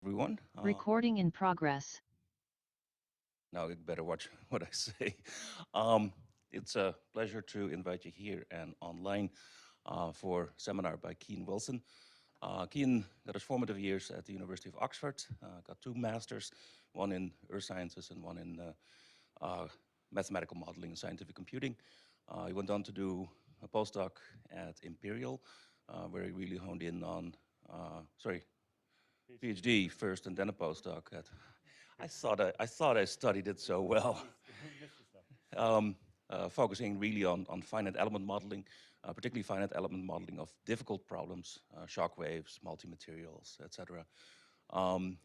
everyone. Recording in progress. Now you better watch what I say. Um, it's a pleasure to invite you here and online for a seminar by Cian Wilson. Cian got his formative years at the University of Oxford, got 2 masters, one in earth sciences and one in mathematical modeling and scientific computing. He went on to do a postdoc at Imperial, where he really honed in on, PhD first and then a postdoc at I thought I studied it so well. Focusing really on finite element modeling, particularly finite element modeling of difficult problems, shock waves, multi-materials, etc.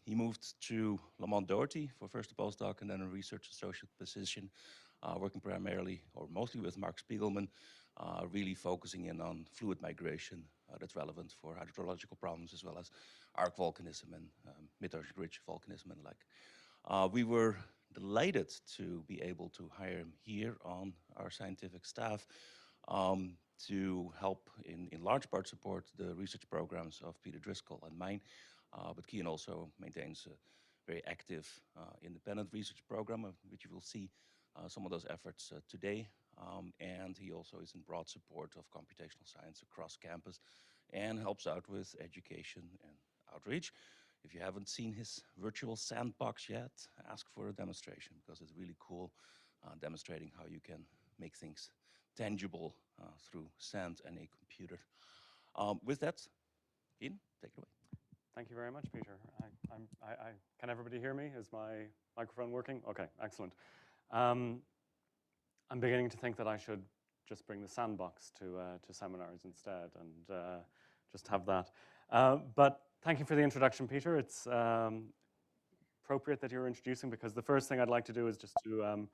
He moved to Lamont Doherty for first a postdoc and then a research associate position, working primarily or mostly with Mark Spiegelman, really focusing in on fluid migration that's relevant for hydrological problems as well as arc volcanism and metallurgic-rich volcanism and like. We were delighted to be able to hire him here on our scientific staff to help in large part support the research programs of Peter Driscoll and mine. But Cian also maintains a very active independent research program, of which you will see some of those efforts today. And he also is in broad support of computational science across campus and helps out with education and outreach. If you haven't seen his virtual sandbox yet, ask for a demonstration because it's really cool demonstrating how you can make things tangible through sand and a computer. With that, Cian, take it away. Thank you very much, Peter. Can everybody hear me? Is my microphone working? Okay, excellent. I'm beginning to think that I should just bring the sandbox to seminars instead and just have that. But thank you for the introduction, Peter. It's appropriate that you're introducing because the first thing I'd like to do is just to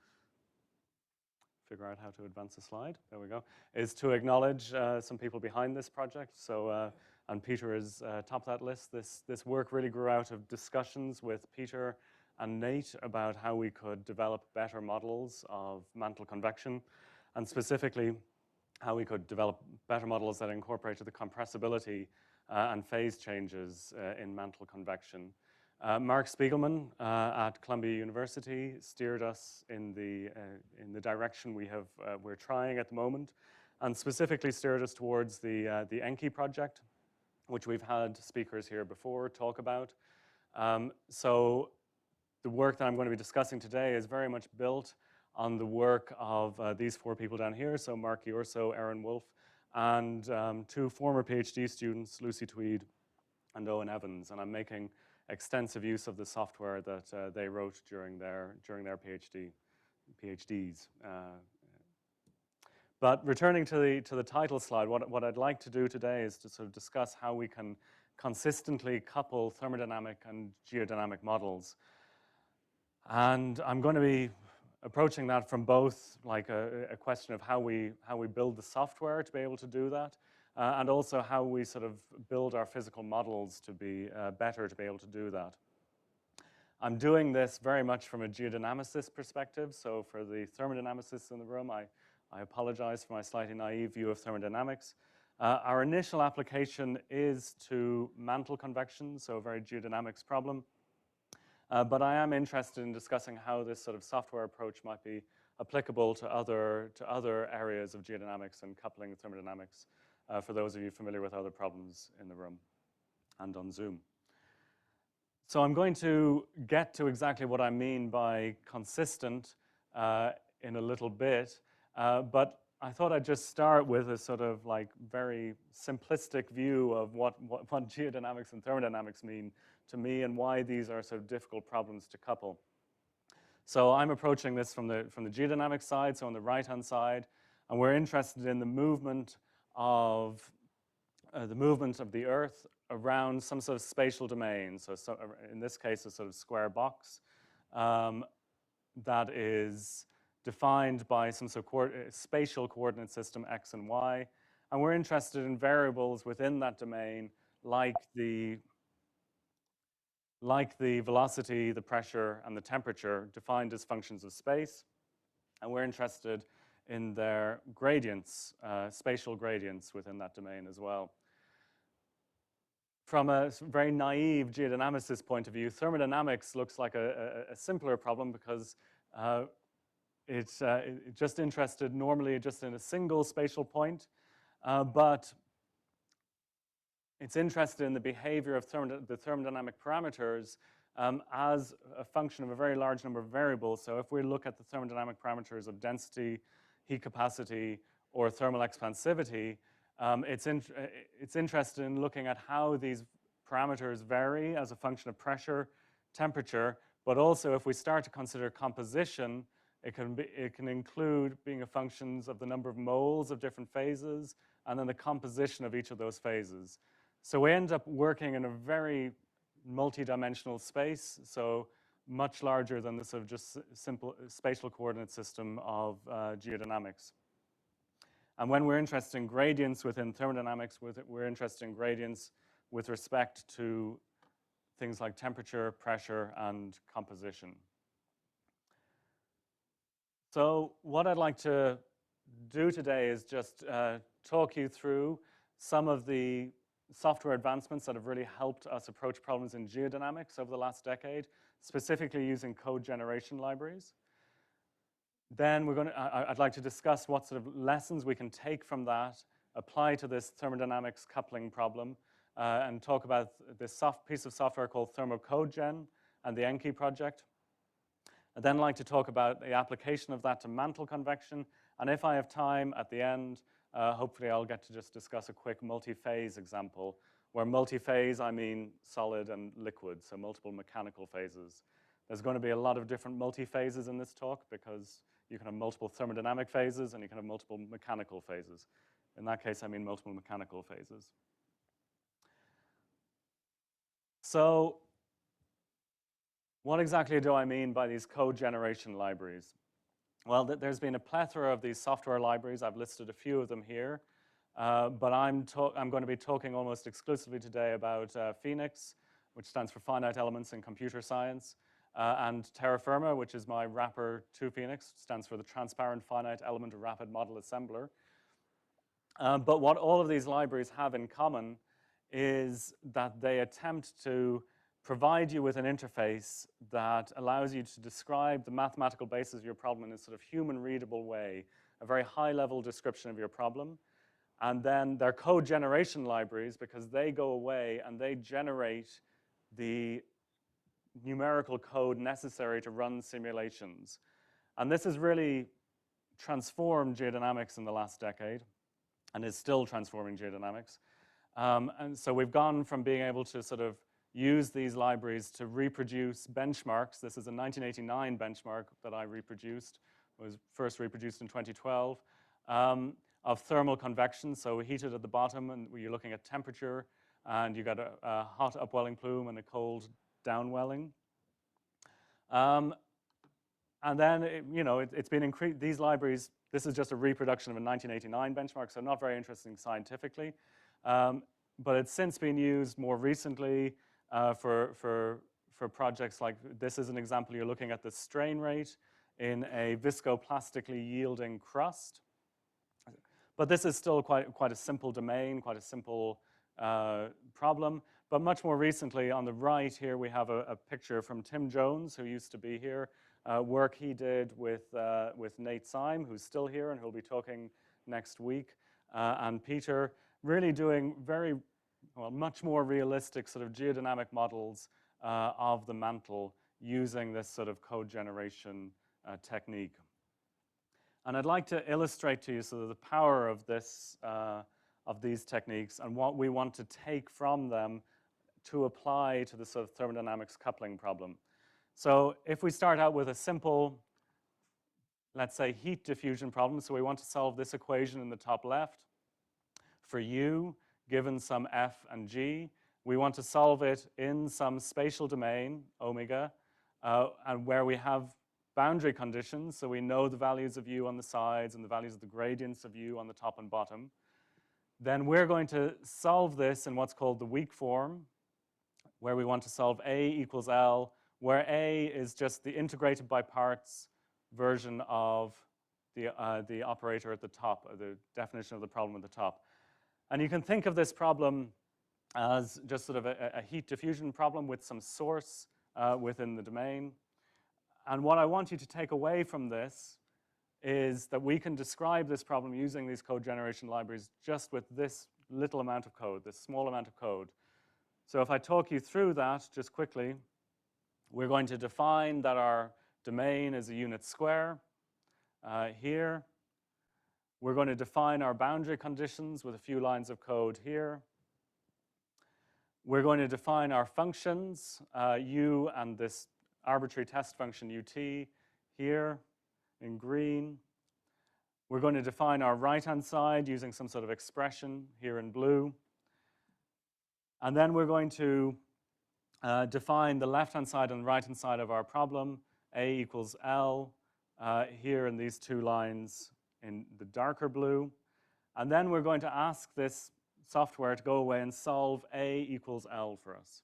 figure out how to advance the slide. There we go. Is to acknowledge some people behind this project. So, and Peter is top of that list. This work really grew out of discussions with Peter and Nate about how we could develop better models of mantle convection, and specifically how we could develop better models that incorporated the compressibility and phase changes in mantle convection. Mark Spiegelman at Columbia University steered us in the direction we're trying at the moment, and specifically steered us towards the ENKI project, which we've had speakers here before talk about. So the work that I'm going to be discussing today is very much built on the work of these 4 people down here, so Mark Iorso, Aaron Wolf, and 2 former PhD students, Lucy Tweed and Owen Evans, and I'm making extensive use of the software that they wrote during their PhDs. But returning to the title slide, what I'd like to do today is to sort of discuss how we can consistently couple thermodynamic and geodynamic models. And I'm going to be approaching that from both like a question of how we build the software to be able to do that, and also how we sort of build our physical models to be better to be able to do that. I'm doing this very much from a geodynamicist perspective. So for the thermodynamicists in the room, I apologize for my slightly naive view of thermodynamics. Our initial application is to mantle convection, so a very geodynamics problem. But I am interested in discussing how this sort of software approach might be applicable to other areas of geodynamics and coupling thermodynamics, for those of you familiar with other problems in the room and on Zoom. So I'm going to get to exactly what I mean by consistent in a little bit, but I thought I'd just start with a sort of like very simplistic view of what geodynamics and thermodynamics mean to me and why these are sort of difficult problems to couple. So I'm approaching this from the geodynamic side, so on the right-hand side, and we're interested in the movement of the Earth around some sort of spatial domain. So in this case, a sort of square box that is defined by some sort of spatial coordinate system x and y, and we're interested in variables within that domain, like the velocity, the pressure, and the temperature, defined as functions of space, and we're interested in their gradients, spatial gradients within that domain as well. from a very naive geodynamicist point of view, thermodynamics looks like a simpler problem because it's just interested normally just in a single spatial point, but it's interested in the behavior of the thermodynamic parameters as a function of a very large number of variables. So if we look at the thermodynamic parameters of density, heat capacity, or thermal expansivity, it's interested in looking at how these parameters vary as a function of pressure, temperature, but also if we start to consider composition, it can include being a functions of the number of moles of different phases and then the composition of each of those phases. So we end up working in a very multi-dimensional space, so much larger than the sort of just simple spatial coordinate system of geodynamics. And when we're interested in gradients within thermodynamics, we're interested in gradients with respect to things like temperature, pressure, and composition. So what I'd like to do today is just talk you through some of the software advancements that have really helped us approach problems in geodynamics over the last decade, specifically using code generation libraries. Then I'd like to discuss what sort of lessons we can take from that, apply to this thermodynamics coupling problem, and talk about this piece of software called ThermoCodeGen and the ENKI project. I'd then like to talk about the application of that to mantle convection, and if I have time at the end, hopefully I'll get to just discuss a quick multi-phase example, where multi-phase I mean solid and liquid, so multiple mechanical phases. There's going to be a lot of different multi-phases in this talk because you can have multiple thermodynamic phases and you can have multiple mechanical phases. In that case, I mean multiple mechanical phases. So what exactly do I mean by these code generation libraries? Well, there's been a plethora of these software libraries. I've listed a few of them here, but I'm going to be talking almost exclusively today about Phoenix, which stands for Finite Elements in Computer Science, and Terra Firma, which is my wrapper to Phoenix, stands for the Transparent Finite Element Rapid Model Assembler. But what all of these libraries have in common is that they attempt to provide you with an interface that allows you to describe the mathematical basis of your problem in a sort of human-readable way, a very high-level description of your problem. And then they're code generation libraries because they go away and they generate the numerical code necessary to run simulations. And this has really transformed geodynamics in the last decade and is still transforming geodynamics. And so we've gone from being able to sort of use these libraries to reproduce benchmarks. This is a 1989 benchmark that I reproduced. It was first reproduced in 2012, of thermal convection. So heated at the bottom, and you're looking at temperature, and you got a hot upwelling plume and a cold downwelling. And then, it's been increased. These libraries, this is just a reproduction of a 1989 benchmark, so not very interesting scientifically. But it's since been used more recently for projects like, this is an example, you're looking at the strain rate in a viscoplastically yielding crust. But this is still quite a simple domain, quite a simple problem. But much more recently, on the right here, we have a picture from Tim Jones, who used to be here, work he did with Nate Syme, who's still here and who'll be talking next week, and Peter, really doing much more realistic sort of geodynamic models of the mantle using this sort of code generation technique. And I'd like to illustrate to you sort of the power of these techniques and what we want to take from them to apply to the sort of thermodynamics coupling problem. So if we start out with a simple, let's say, heat diffusion problem, so we want to solve this equation in the top left for U, given some F and G. We want to solve it in some spatial domain, omega, and where we have boundary conditions, so we know the values of U on the sides and the values of the gradients of U on the top and bottom. Then we're going to solve this in what's called the weak form, where we want to solve A equals L, where A is just the integrated by parts version of the operator at the top, or the definition of the problem at the top. And you can think of this problem as just sort of a heat diffusion problem with some source within the domain. And what I want you to take away from this is that we can describe this problem using these code generation libraries just with this little amount of code, this small amount of code. So if I talk you through that just quickly, we're going to define that our domain is a unit square here. We're going to define our boundary conditions with a few lines of code here. We're going to define our functions, u and this arbitrary test function ut here in green. We're going to define our right-hand side using some sort of expression here in blue. And then we're going to define the left-hand side and right-hand side of our problem, a equals L, here in these two lines in the darker blue. And then we're going to ask this software to go away and solve a equals L for us.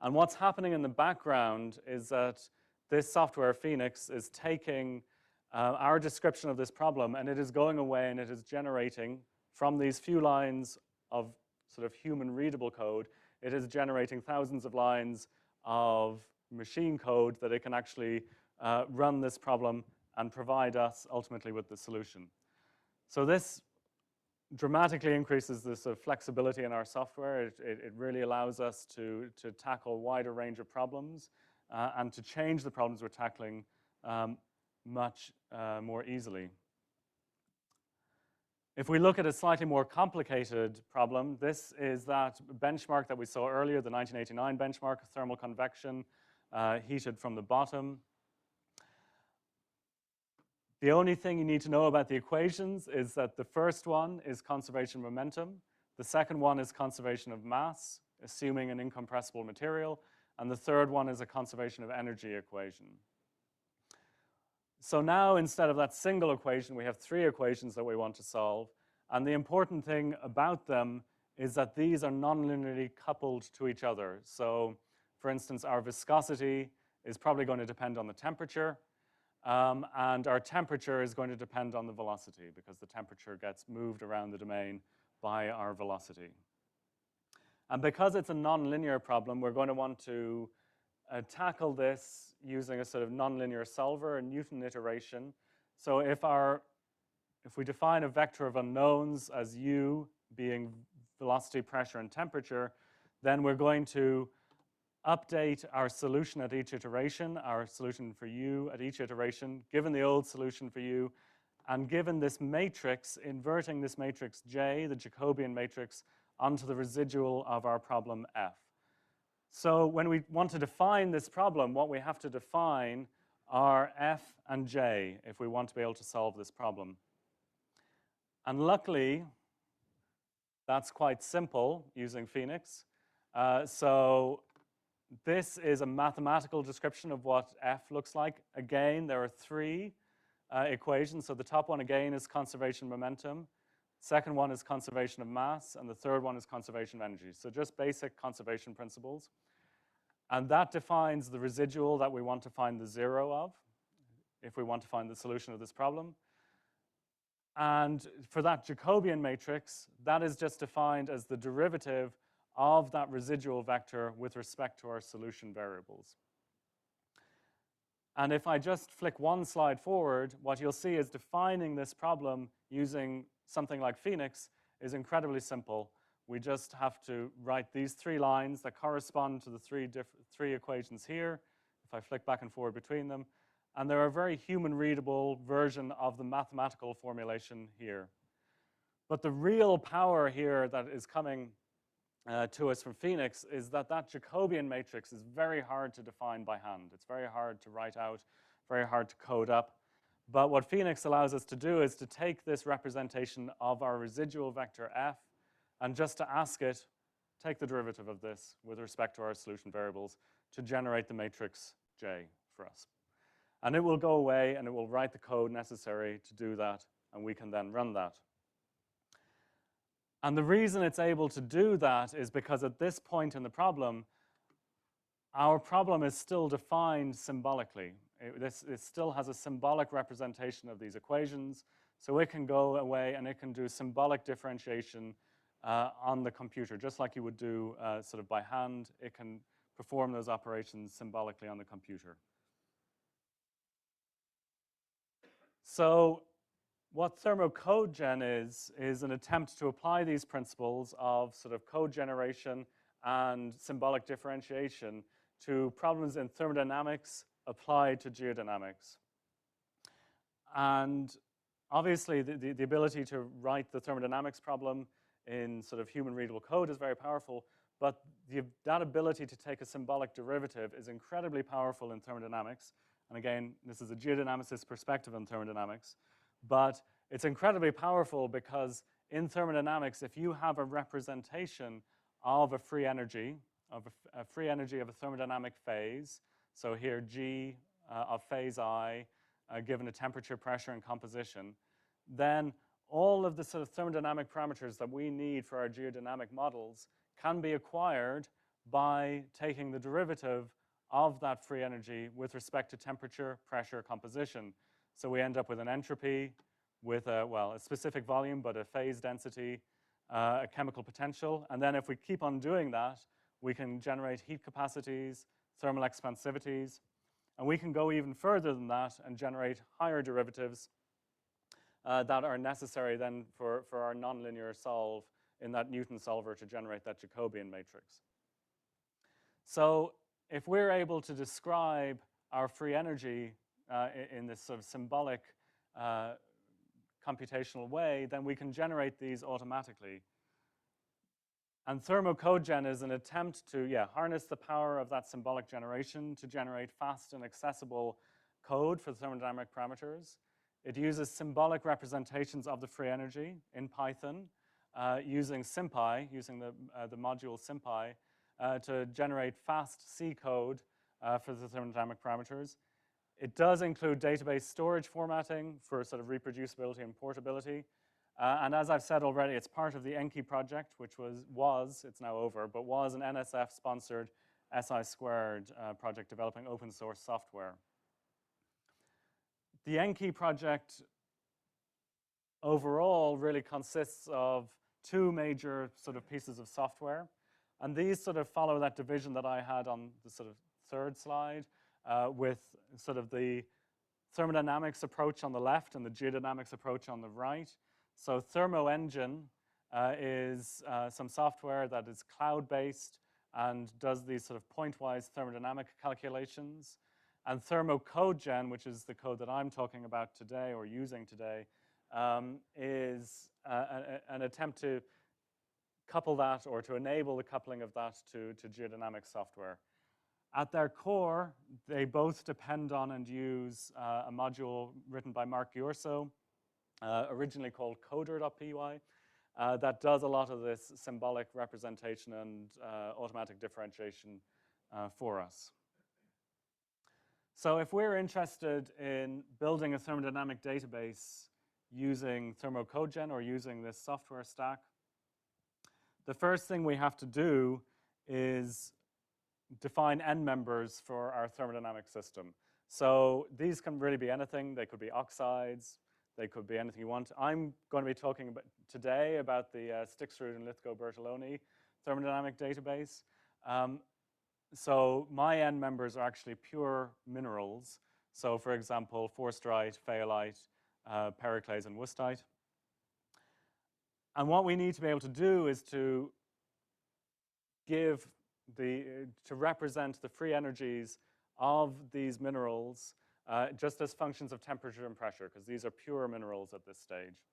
And what's happening in the background is that this software, Phoenix, is taking our description of this problem, and it is going away and it is generating from these few lines of sort of human readable code, it is generating thousands of lines of machine code that it can actually run this problem and provide us ultimately with the solution. So this dramatically increases the sort of flexibility in our software. It really allows us to tackle a wider range of problems and to change the problems we're tackling much more easily. If we look at a slightly more complicated problem, this is that benchmark that we saw earlier, the 1989 benchmark, thermal convection, heated from the bottom. The only thing you need to know about the equations is that the first one is conservation momentum, the second one is conservation of mass, assuming an incompressible material, and the third one is a conservation of energy equation. So now, instead of that single equation, we have three equations that we want to solve, and the important thing about them is that these are nonlinearly coupled to each other. So, for instance, our viscosity is probably going to depend on the temperature, and our temperature is going to depend on the velocity because the temperature gets moved around the domain by our velocity. And because it's a nonlinear problem, we're going to want to tackle this using a sort of nonlinear solver, a Newton iteration. So if we define a vector of unknowns as u being velocity, pressure, and temperature, then we're going to update our solution at each iteration, our solution for u at each iteration, given the old solution for u, and given this matrix, inverting this matrix J, the Jacobian matrix, onto the residual of our problem F. So when we want to define this problem, what we have to define are F and J if we want to be able to solve this problem. And luckily, that's quite simple using Phoenix. So this is a mathematical description of what F looks like. Again, there are three equations. So the top one, again, is conservation momentum. Second one is conservation of mass. And the third one is conservation of energy. So just basic conservation principles. And that defines the residual that we want to find the zero of if we want to find the solution of this problem. And for that Jacobian matrix, that is just defined as the derivative of that residual vector with respect to our solution variables. And if I just flick one slide forward, what you'll see is defining this problem using something like Phoenix is incredibly simple. We just have to write these three lines that correspond to the three equations here, if I flick back and forward between them. And they're a very human-readable version of the mathematical formulation here. But the real power here that is coming to us from Phoenix is that Jacobian matrix is very hard to define by hand. It's very hard to write out, very hard to code up. But what Phoenix allows us to do is to take this representation of our residual vector F and just to ask it, take the derivative of this with respect to our solution variables to generate the matrix J for us. And it will go away and it will write the code necessary to do that, and we can then run that. And the reason it's able to do that is because at this point in the problem, our problem is still defined symbolically. It still has a symbolic representation of these equations, so it can go away and it can do symbolic differentiation on the computer, just like you would do sort of by hand. It can perform those operations symbolically on the computer. So what ThermoCodeGen is an attempt to apply these principles of sort of code generation and symbolic differentiation to problems in thermodynamics applied to geodynamics. And obviously, the ability to write the thermodynamics problem in sort of human readable code is very powerful, but that ability to take a symbolic derivative is incredibly powerful in thermodynamics. And again, this is a geodynamicist perspective on thermodynamics, but it's incredibly powerful because in thermodynamics, if you have a representation of a free energy, of a thermodynamic phase, so here G of phase I, given a temperature, pressure, and composition, then all of the sort of thermodynamic parameters that we need for our geodynamic models can be acquired by taking the derivative of that free energy with respect to temperature, pressure, composition. So we end up with an entropy, with a specific volume, but a phase density, a chemical potential. And then if we keep on doing that, we can generate heat capacities, thermal expansivities, and we can go even further than that and generate higher derivatives that are necessary then for our nonlinear solve in that Newton solver to generate that Jacobian matrix. So if we're able to describe our free energy in this sort of symbolic computational way, then we can generate these automatically. And ThermoCodeGen is an attempt to, harness the power of that symbolic generation to generate fast and accessible code for thermodynamic parameters. It uses symbolic representations of the free energy in Python using SymPy, using the module SymPy, to generate fast C code for the thermodynamic parameters. It does include database storage formatting for sort of reproducibility and portability. And as I've said already, it's part of the ENKI project, which it's now over, but was an NSF-sponsored SI² project developing open source software. The ENKI project overall really consists of two major sort of pieces of software. And these sort of follow that division that I had on the sort of third slide with sort of the thermodynamics approach on the left and the geodynamics approach on the right. So Thermo Engine is some software that is cloud-based and does these sort of point-wise thermodynamic calculations. And ThermoCodeGen, which is the code that I'm talking about today or using today, is an attempt to couple that or to enable the coupling of that to geodynamic software. At their core, they both depend on and use a module written by Mark Giorso, originally called coder.py, that does a lot of this symbolic representation and automatic differentiation for us. So if we're interested in building a thermodynamic database using ThermoCodeGen or using this software stack, the first thing we have to do is define end members for our thermodynamic system. So these can really be anything. They could be oxides. They could be anything you want. I'm going to be talking today about the Stixrud and Lithgow-Bertoloni thermodynamic database. So my end members are actually pure minerals. So for example, forsterite, fayalite, periclase, and wustite. And what we need to be able to do is to represent the free energies of these minerals just as functions of temperature and pressure, because these are pure minerals at this stage.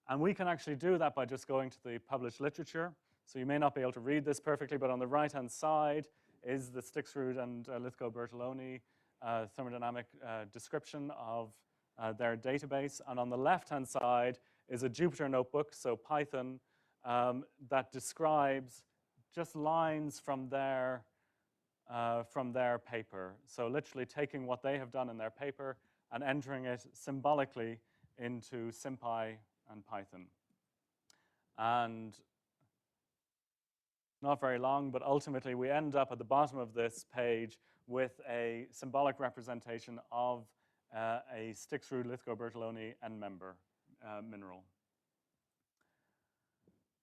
And we can actually do that by just going to the published literature. So you may not be able to read this perfectly, but on the right-hand side is the Stixrud and Lithgow-Bertoloni thermodynamic description of their database. And on the left-hand side is a Jupyter notebook, so Python, that describes just lines from their paper. So literally taking what they have done in their paper and entering it symbolically into SymPy and Python. And not very long, but ultimately we end up at the bottom of this page with a symbolic representation of a Stixrud Lithgow-Bertoloni end member mineral.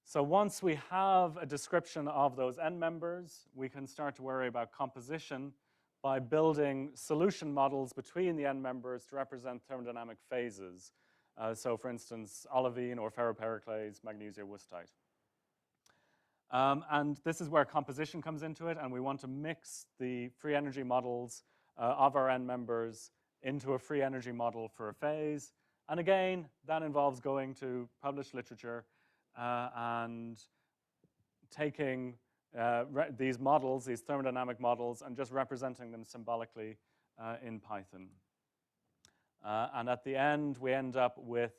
So once we have a description of those end members, we can start to worry about composition by building solution models between the end members to represent thermodynamic phases. So for instance, olivine or ferropericlase, magnesia wustite. And this is where composition comes into it, and we want to mix the free energy models of our end members into a free energy model for a phase. And again, that involves going to published literature and taking these models, these thermodynamic models, and just representing them symbolically in Python. And at the end, we end up with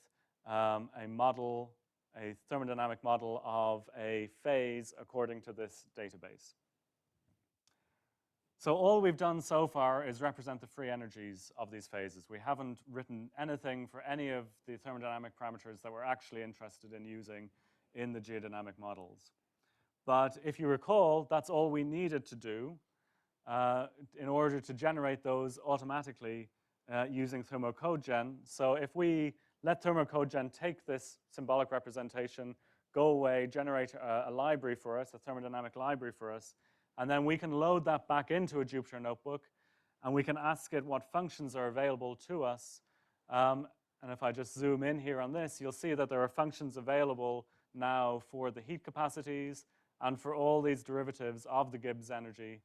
a model, a thermodynamic model of a phase according to this database. So all we've done so far is represent the free energies of these phases. We haven't written anything for any of the thermodynamic parameters that we're actually interested in using in the geodynamic models. But if you recall, that's all we needed to do in order to generate those automatically using ThermoCodeGen. So if we let ThermoCodeGen take this symbolic representation, go away, generate a library for us, a thermodynamic library for us, and then we can load that back into a Jupyter notebook, and we can ask it what functions are available to us. And if I just zoom in here on this, you'll see that there are functions available now for the heat capacities and for all these derivatives of the Gibbs energy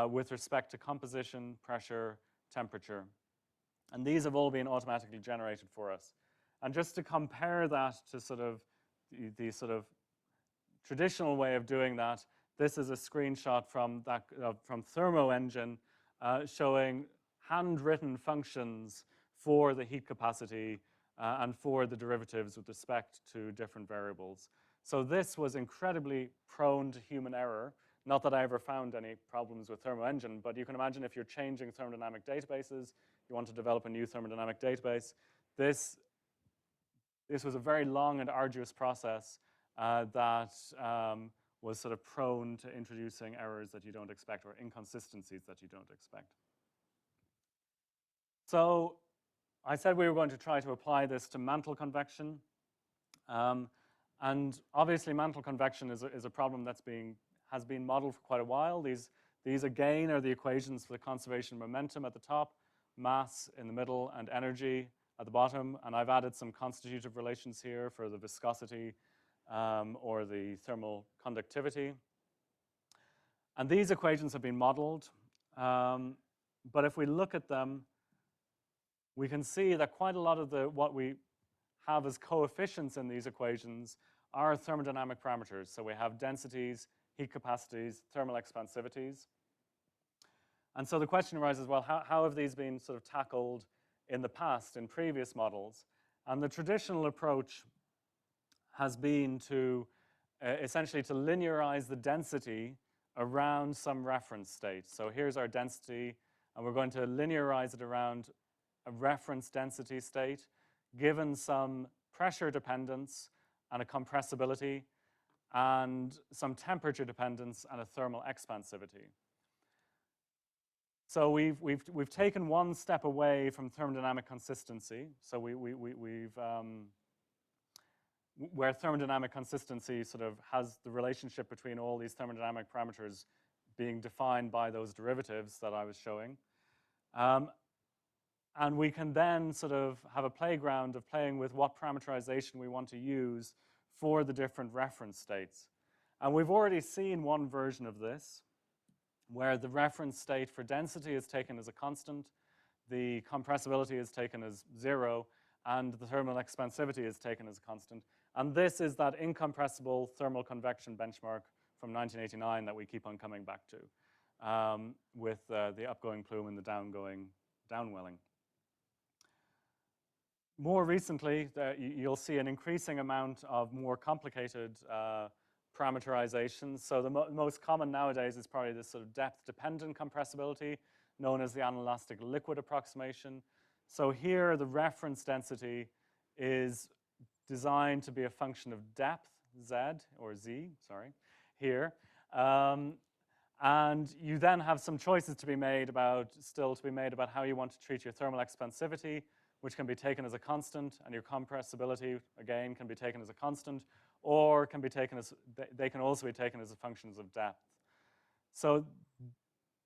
with respect to composition, pressure, temperature. And these have all been automatically generated for us. And just to compare that to sort of the sort of traditional way of doing that, this is a screenshot from Thermo engine showing handwritten functions for the heat capacity and for the derivatives with respect to different variables. So this was incredibly prone to human error. Not that I ever found any problems with Thermo engine, but you can imagine if you're changing thermodynamic databases, you want to develop a new thermodynamic database, this was a very long and arduous process that was sort of prone to introducing errors that you don't expect or inconsistencies that you don't expect. So I said we were going to try to apply this to mantle convection. And obviously mantle convection is a problem that's has been modeled for quite a while. These again are the equations for the conservation of momentum at the top, mass in the middle, and energy at the bottom. And I've added some constitutive relations here for the viscosity or the thermal conductivity. And these equations have been modeled. But if we look at them, we can see that quite a lot of what we have as coefficients in these equations are thermodynamic parameters. So we have densities, heat capacities, thermal expansivities. And so the question arises, well, how have these been sort of tackled in the past, in previous models? And the traditional approach has been to essentially to linearize the density around some reference state. So here's our density, and we're going to linearize it around a reference density state, given some pressure dependence and a compressibility, and some temperature dependence and a thermal expansivity. So we've taken one step away from thermodynamic consistency. So where thermodynamic consistency sort of has the relationship between all these thermodynamic parameters being defined by those derivatives that I was showing. And we can then sort of have a playground of playing with what parameterization we want to use for the different reference states. And we've already seen one version of this, where the reference state for density is taken as a constant, the compressibility is taken as 0, and the thermal expansivity is taken as a constant. And this is that incompressible thermal convection benchmark from 1989 that we keep on coming back to with the upgoing plume and the downwelling. More recently, you'll see an increasing amount of more complicated parameterizations. So the most common nowadays is probably this sort of depth-dependent compressibility, known as the Analystic liquid approximation. So here, the reference density is designed to be a function of depth, Z, or Z, sorry, here. And you then have some choices to be made about how you want to treat your thermal expansivity, which can be taken as a constant, and your compressibility, again, can be taken as a constant, or can be taken as, they can also be taken as functions of depth. So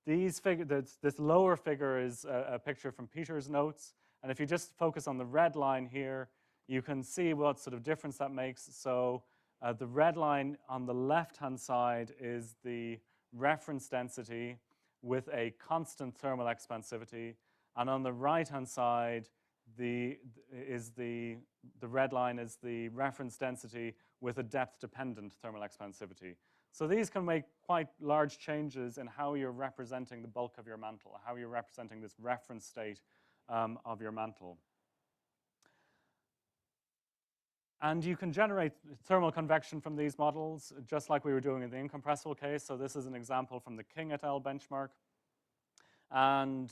these this lower figure is a picture from Peter's notes, and if you just focus on the red line here, you can see what sort of difference that makes. So the red line on the left-hand side is the reference density with a constant thermal expansivity, and on the right-hand side, the red line is the reference density with a depth-dependent thermal expansivity. So these can make quite large changes in how you're representing the bulk of your mantle, how you're representing this reference state of your mantle. And you can generate thermal convection from these models, just like we were doing in the incompressible case. So this is an example from the King et al. Benchmark. And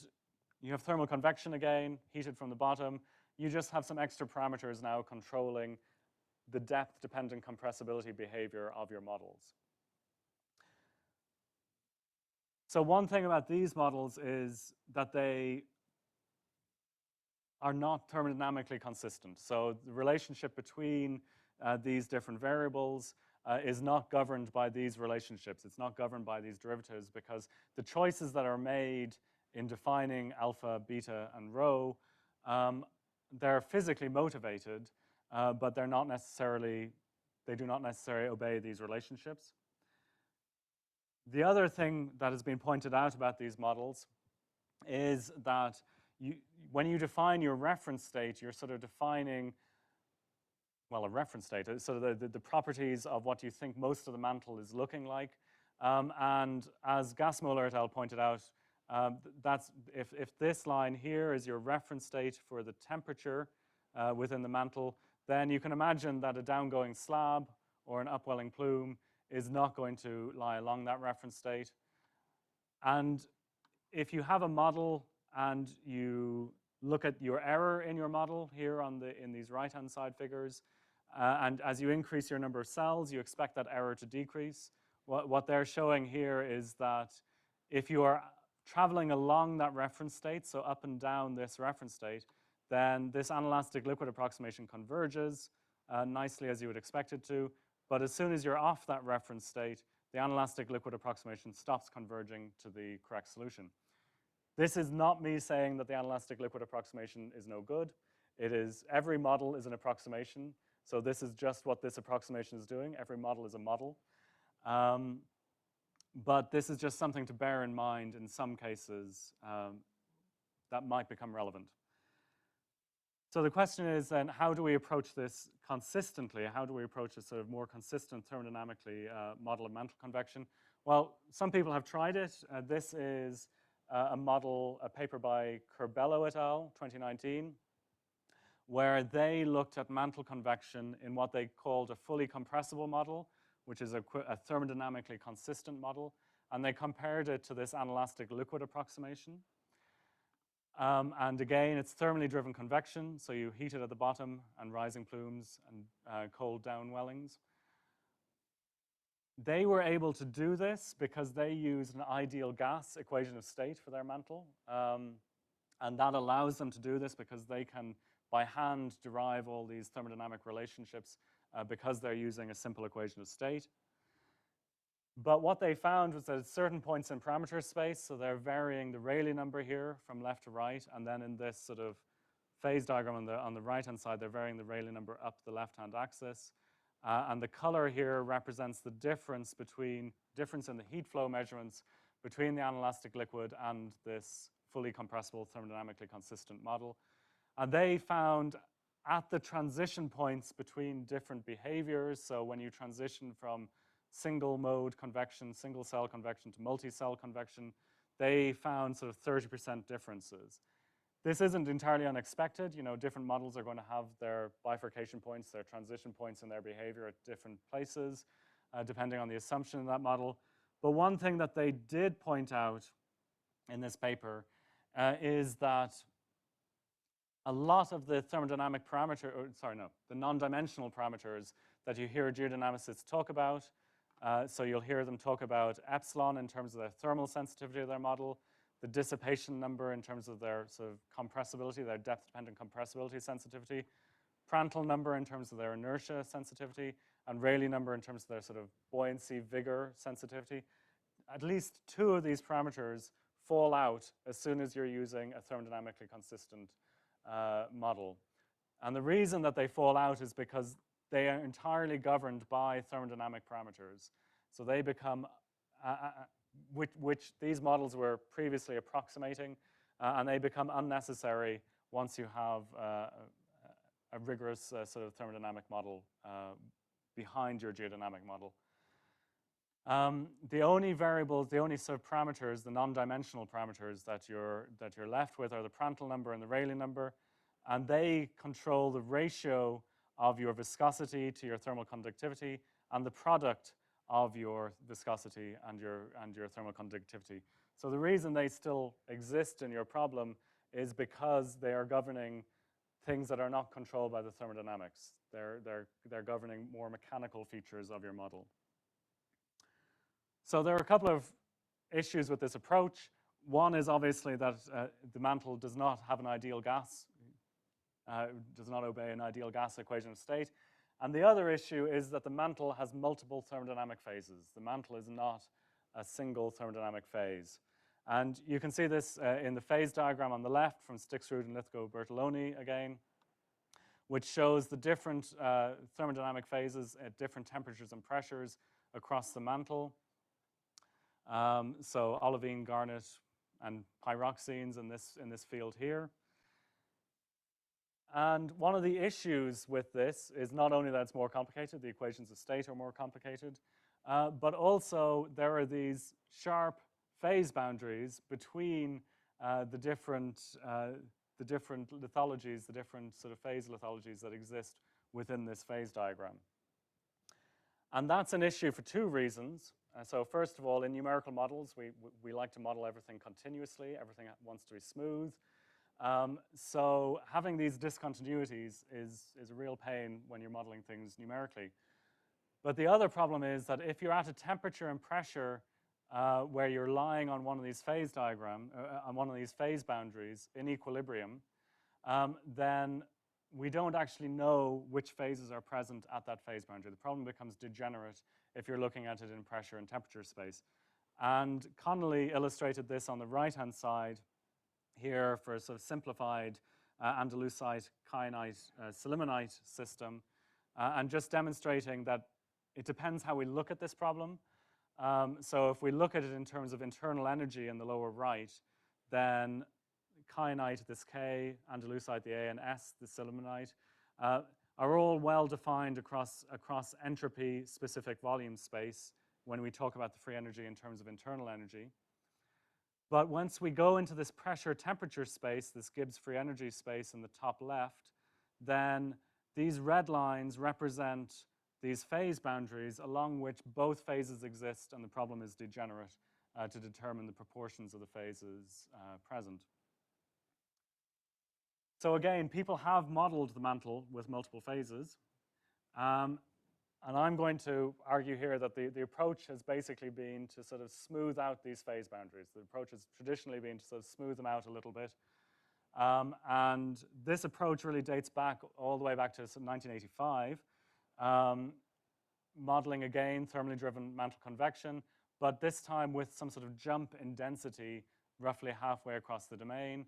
you have thermal convection again, heated from the bottom. You just have some extra parameters now controlling the depth-dependent compressibility behavior of your models. So one thing about these models is that they are not thermodynamically consistent. So the relationship between these different variables is not governed by these relationships. It's not governed by these derivatives, because the choices that are made in defining alpha, beta, and rho, they're physically motivated, but they're not necessarily, they do not necessarily obey these relationships. The other thing that has been pointed out about these models is that when you define your reference state, you're sort of defining, well, a reference state, so the properties of what you think most of the mantle is looking like. And as Gassmoeller et al. Pointed out, that's if this line here is your reference state for the temperature within the mantle, then you can imagine that a downgoing slab or an upwelling plume is not going to lie along that reference state. And if you have a model and you look at your error in your model here in these right-hand side figures, and as you increase your number of cells, you expect that error to decrease. What they're showing here is that if you are traveling along that reference state, so up and down this reference state, then this anelastic liquid approximation converges nicely as you would expect it to. But as soon as you're off that reference state, the anelastic liquid approximation stops converging to the correct solution. This is not me saying that the anelastic liquid approximation is no good. It is, every model is an approximation. So this is just what this approximation is doing. Every model is a model. But this is just something to bear in mind in some cases that might become relevant. So the question is then, how do we approach this consistently? How do we approach a sort of more consistent thermodynamically model of mantle convection? Well, some people have tried it. This is a model, a paper by Curbelo et al., 2019, where they looked at mantle convection in what they called a fully compressible model, which is a thermodynamically consistent model, and they compared it to this anelastic liquid approximation. And again, it's thermally driven convection, so you heat it at the bottom and rising plumes and cold downwellings. They were able to do this because they used an ideal gas equation of state for their mantle. And that allows them to do this because they can, by hand, derive all these thermodynamic relationships because they're using a simple equation of state. But what they found was that at certain points in parameter space, so they're varying the Rayleigh number here from left to right, and then in this sort of phase diagram on the right-hand side, they're varying the Rayleigh number up the left-hand axis. And the color here represents the difference in the heat flow measurements between the anelastic liquid and this fully compressible thermodynamically consistent model. And they found at the transition points between different behaviors, so when you transition from single mode convection, single cell convection to multi-cell convection, they found sort of 30% differences. This isn't entirely unexpected. You know, different models are going to have their bifurcation points, their transition points in their behavior at different places, depending on the assumption in that model. But one thing that they did point out in this paper is that a lot of the thermodynamic the non-dimensional parameters that you hear geodynamicists talk about, so you'll hear them talk about epsilon in terms of their thermal sensitivity of their model, the dissipation number in terms of their sort of compressibility, their depth-dependent compressibility sensitivity, Prandtl number in terms of their inertia sensitivity, and Rayleigh number in terms of their sort of buoyancy, vigor, sensitivity, at least 2 of these parameters fall out as soon as you're using a thermodynamically consistent model. And the reason that they fall out is because they are entirely governed by thermodynamic parameters. So they become, which these models were previously approximating, and they become unnecessary once you have a rigorous sort of thermodynamic model behind your geodynamic model. The only variables, the only sort of parameters, the non-dimensional parameters that you're left with are the Prandtl number and the Rayleigh number, and they control the ratio of your viscosity to your thermal conductivity and the product of your viscosity and your thermal conductivity. So the reason they still exist in your problem is because they are governing things that are not controlled by the thermodynamics. They're governing more mechanical features of your model. So there are a couple of issues with this approach. One is obviously that the mantle does not have an ideal gas, does not obey an ideal gas equation of state. And the other issue is that the mantle has multiple thermodynamic phases. The mantle is not a single thermodynamic phase. And you can see this in the phase diagram on the left from Stixrud and Lithgow-Bertoloni again, which shows the different thermodynamic phases at different temperatures and pressures across the mantle. So olivine, garnet, and pyroxenes in this field here. And one of the issues with this is not only that it's more complicated, the equations of state are more complicated, but also there are these sharp phase boundaries between the different lithologies, the different sort of phase lithologies that exist within this phase diagram. And that's an issue for 2 reasons. So first of all, in numerical models, we like to model everything continuously. Everything wants to be smooth. So having these discontinuities is a real pain when you're modeling things numerically. But the other problem is that if you're at a temperature and pressure where you're lying on one of these phase on one of these phase boundaries in equilibrium, then we don't actually know which phases are present at that phase boundary. The problem becomes degenerate if you're looking at it in pressure and temperature space. And Connolly illustrated this on the right-hand side here for a sort of simplified andalusite, kyanite, sillimanite system, and just demonstrating that it depends how we look at this problem. So if we look at it in terms of internal energy in the lower right, then kyanite, this K, andalusite, the A, and S, the sillimanite, are all well defined across entropy-specific volume space when we talk about the free energy in terms of internal energy. But once we go into this pressure-temperature space, this Gibbs free energy space in the top left, then these red lines represent these phase boundaries along which both phases exist, and the problem is degenerate to determine the proportions of the phases present. So again, people have modeled the mantle with multiple phases. And I'm going to argue here that the approach has basically been to sort of smooth out these phase boundaries. The approach has traditionally been to sort of smooth them out a little bit. And this approach really dates back all the way back to 1985. Modeling again, thermally driven mantle convection, but this time with some sort of jump in density roughly halfway across the domain.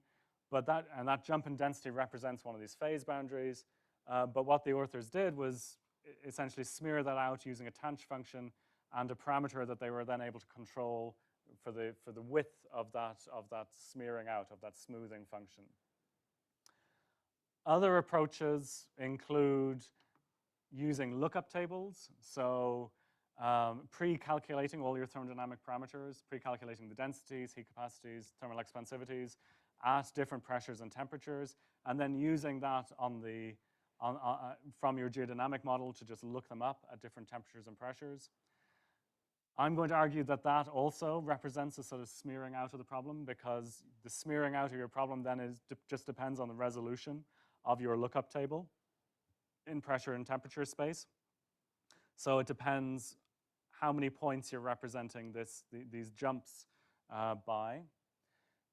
But that jump in density represents one of these phase boundaries. But what the authors did was essentially smear that out using a tanh function and a parameter that they were then able to control for the width of that smearing out, of that smoothing function. Other approaches include using lookup tables. So pre-calculating all your thermodynamic parameters, pre-calculating the densities, heat capacities, thermal expansivities at different pressures and temperatures, and then using that from your geodynamic model to just look them up at different temperatures and pressures. I'm going to argue that that also represents a sort of smearing out of the problem, because the smearing out of your problem then just depends on the resolution of your lookup table in pressure and temperature space. So it depends how many points you're representing these jumps by.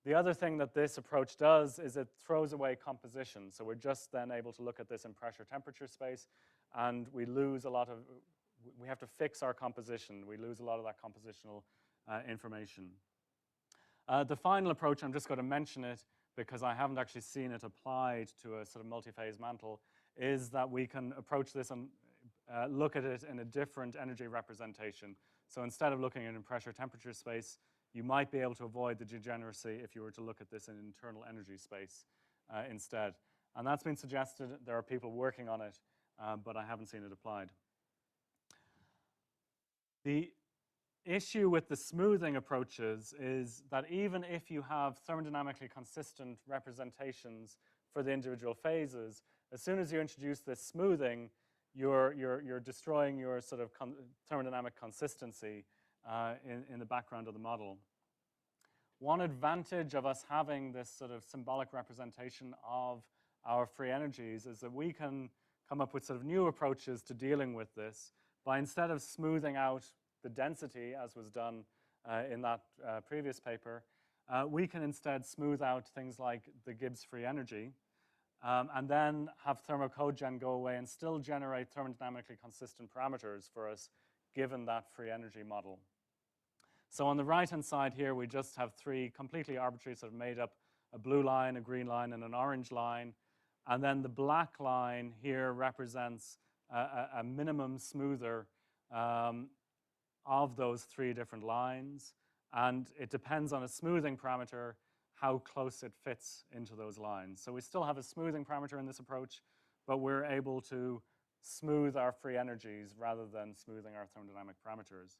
The other thing that this approach does is it throws away composition. So we're just then able to look at this in pressure temperature space, and we lose a lot of, we have to fix our composition. We lose a lot of that compositional information. The final approach, I'm just going to mention it because I haven't actually seen it applied to a sort of multi-phase mantle, is that we can approach this and look at it in a different energy representation. So instead of looking at it in pressure temperature space, you might be able to avoid the degeneracy if you were to look at this in internal energy space instead. And that's been suggested. There are people working on it, but I haven't seen it applied. The issue with the smoothing approaches is that even if you have thermodynamically consistent representations for the individual phases, as soon as you introduce this smoothing, you're destroying your sort of thermodynamic consistency in the background of the model. One advantage of us having this sort of symbolic representation of our free energies is that we can come up with sort of new approaches to dealing with this by, instead of smoothing out the density, as was done in that previous paper, we can instead smooth out things like the Gibbs free energy, and then have ThermoCodeGen go away and still generate thermodynamically consistent parameters for us, given that free energy model. So on the right-hand side here, we just have three completely arbitrary sort of made up, a blue line, a green line, and an orange line. And then the black line here represents a minimum smoother of those three different lines. And it depends on a smoothing parameter how close it fits into those lines. So we still have a smoothing parameter in this approach, but we're able to smooth our free energies rather than smoothing our thermodynamic parameters.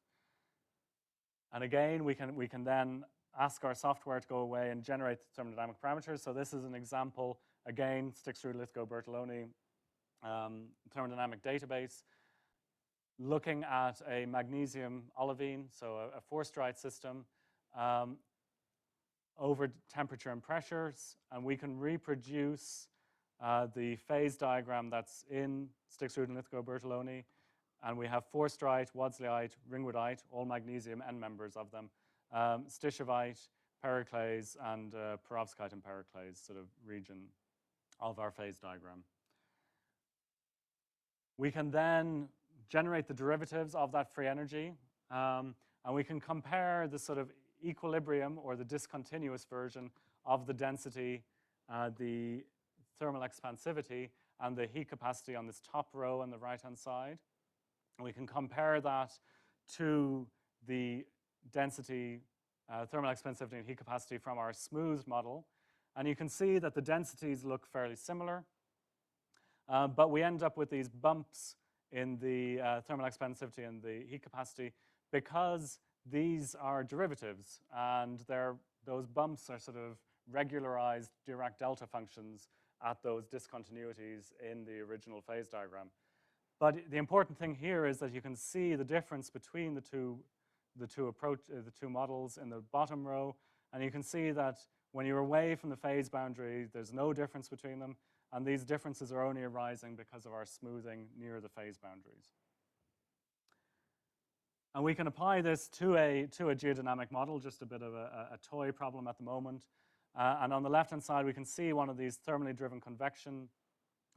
And again, we can then ask our software to go away and generate the thermodynamic parameters. So this is an example, again, Stick-Rud-Lithgow-Bertoloni thermodynamic database, looking at a magnesium olivine, so a four-stride system, over temperature and pressures, and we can reproduce the phase diagram that's in Stick-Rud-Lithgow-Bertoloni, and we have four-stride, Wadsleyite, Ringwoodite, all magnesium end members of them, Stishovite, Periclase, and Perovskite and Periclase sort of region of our phase diagram. We can then generate the derivatives of that free energy, and we can compare the sort of equilibrium or the discontinuous version of the density, the thermal expansivity, and the heat capacity on this top row on the right-hand side. And we can compare that to the density, thermal expansivity, and heat capacity from our smooth model. And you can see that the densities look fairly similar, but we end up with these bumps in the thermal expansivity and the heat capacity because these are derivatives, and those bumps are sort of regularized Dirac delta functions at those discontinuities in the original phase diagram. But the important thing here is that you can see the difference between the two models in the bottom row, and you can see that when you're away from the phase boundary, there's no difference between them, and these differences are only arising because of our smoothing near the phase boundaries. And we can apply this to a geodynamic model, just a bit of a toy problem at the moment. And on the left-hand side, we can see one of these thermally driven convection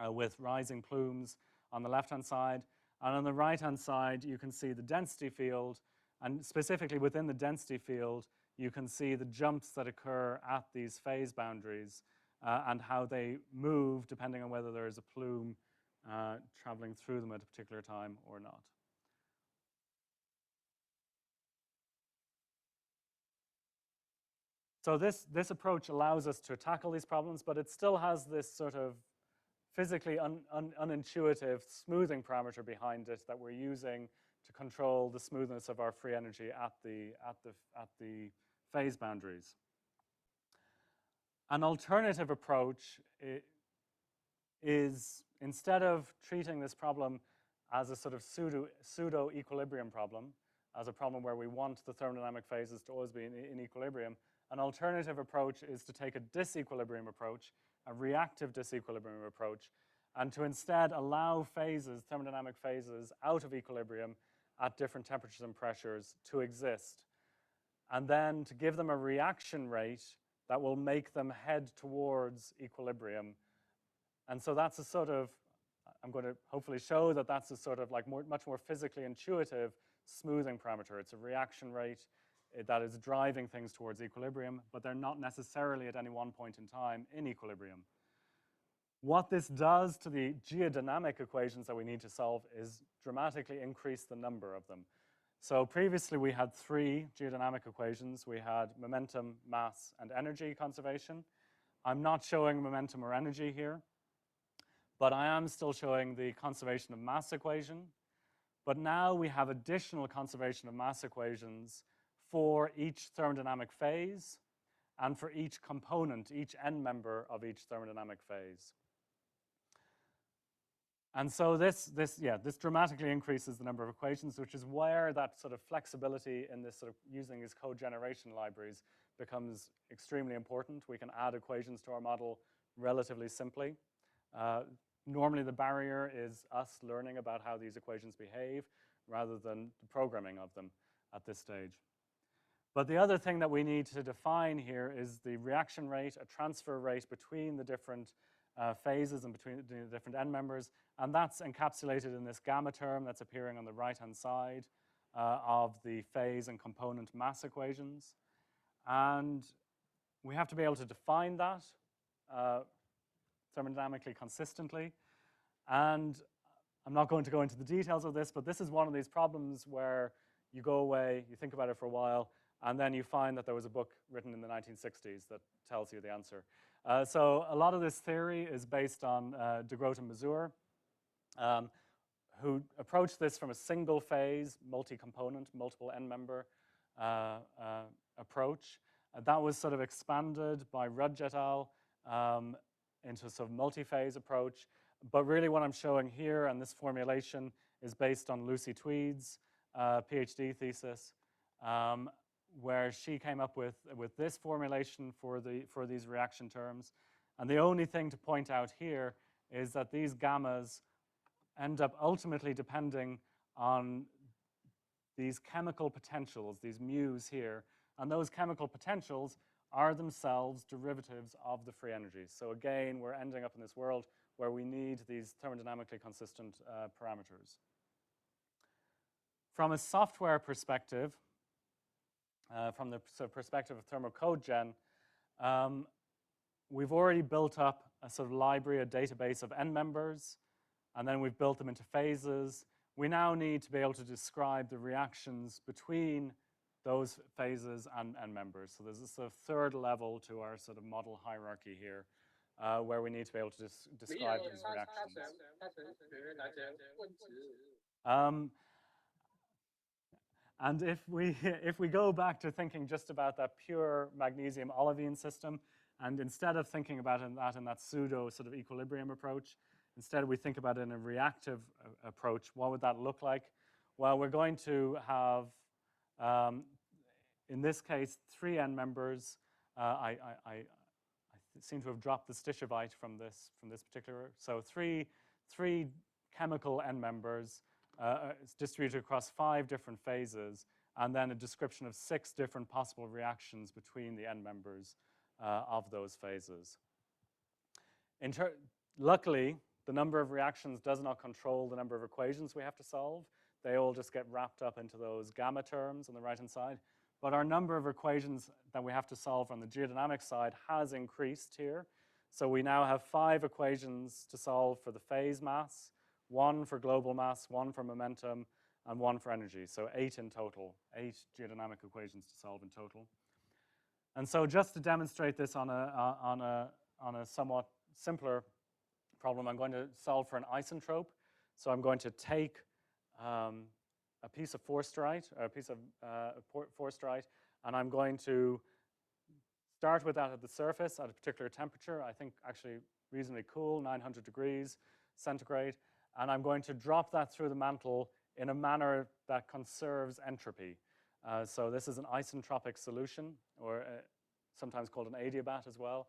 with rising plumes on the left-hand side. And on the right-hand side, you can see the density field. And specifically within the density field, you can see the jumps that occur at these phase boundaries and how they move depending on whether there is a plume traveling through them at a particular time or not. So this approach allows us to tackle these problems, but it still has this sort of physically unintuitive smoothing parameter behind it that we're using to control the smoothness of our free energy at the phase boundaries. An alternative approach is, instead of treating this problem as a sort of pseudo equilibrium problem, as a problem where we want the thermodynamic phases to always be in equilibrium, an alternative approach is to take a disequilibrium approach, a reactive disequilibrium approach, and to instead allow phases, thermodynamic phases, out of equilibrium at different temperatures and pressures to exist, and then to give them a reaction rate that will make them head towards equilibrium. And so that's a sort of I'm going to hopefully show that that's a sort of like much more physically intuitive smoothing parameter. It's a reaction rate that is driving things towards equilibrium, but they're not necessarily at any one point in time in equilibrium. What this does to the geodynamic equations that we need to solve is dramatically increase the number of them. So previously we had 3 geodynamic equations. We had momentum, mass, and energy conservation. I'm not showing momentum or energy here, but I am still showing the conservation of mass equation. But now we have additional conservation of mass equations for each thermodynamic phase and for each component, each end member of each thermodynamic phase. And so this dramatically increases the number of equations, which is where that sort of flexibility in this sort of using these code generation libraries becomes extremely important. We can add equations to our model relatively simply. Normally the barrier is us learning about how these equations behave rather than the programming of them at this stage. But the other thing that we need to define here is the reaction rate, a transfer rate between the different phases and between the different end members, and that's encapsulated in this gamma term that's appearing on the right-hand side of the phase and component mass equations. And we have to be able to define that thermodynamically consistently. And I'm not going to go into the details of this, but this is one of these problems where you go away, you think about it for a while, and then you find that there was a book written in the 1960s that tells you the answer. So a lot of this theory is based on de Groot and Mazur, who approached this from a single phase, multi-component, multiple end member approach. That was sort of expanded by Rudge et al. Into a sort of multi-phase approach. But really what I'm showing here and this formulation is based on Lucy Tweed's PhD thesis, where she came up with this formulation for these reaction terms. And the only thing to point out here is that these gammas end up ultimately depending on these chemical potentials, these mu's here. And those chemical potentials are themselves derivatives of the free energies. So again, we're ending up in this world where we need these thermodynamically consistent parameters. From a software perspective, from the perspective of ThermoCodeGen, we've already built up a sort of library, a database of end members, and then we've built them into phases. We now need to be able to describe the reactions between those phases and end members. So there's a sort of third level to our sort of model hierarchy here, where we need to be able to describe these reactions. And if we go back to thinking just about that pure magnesium olivine system, and instead of thinking about that in that pseudo sort of equilibrium approach, instead we think about it in a reactive approach, what would that look like? Well, we're going to have, in this case, 3 end members. I seem to have dropped the Stishovite from this particular. So three chemical end members. It's distributed across 5 different phases, and then a description of 6 different possible reactions between the end members of those phases. Luckily, the number of reactions does not control the number of equations we have to solve. They all just get wrapped up into those gamma terms on the right-hand side. But our number of equations that we have to solve on the geodynamic side has increased here. So we now have 5 equations to solve for the phase mass, 1 for global mass, 1 for momentum, and 1 for energy. So 8 in total, 8 geodynamic equations to solve in total. And so just to demonstrate this on a somewhat simpler problem, I'm going to solve for an isentrope. So I'm going to take a piece of forsterite, or a piece of forsterite, and I'm going to start with that at the surface at a particular temperature, I think actually reasonably cool, 900 degrees centigrade, and I'm going to drop that through the mantle in a manner that conserves entropy. So this is an isentropic solution, or sometimes called an adiabat as well.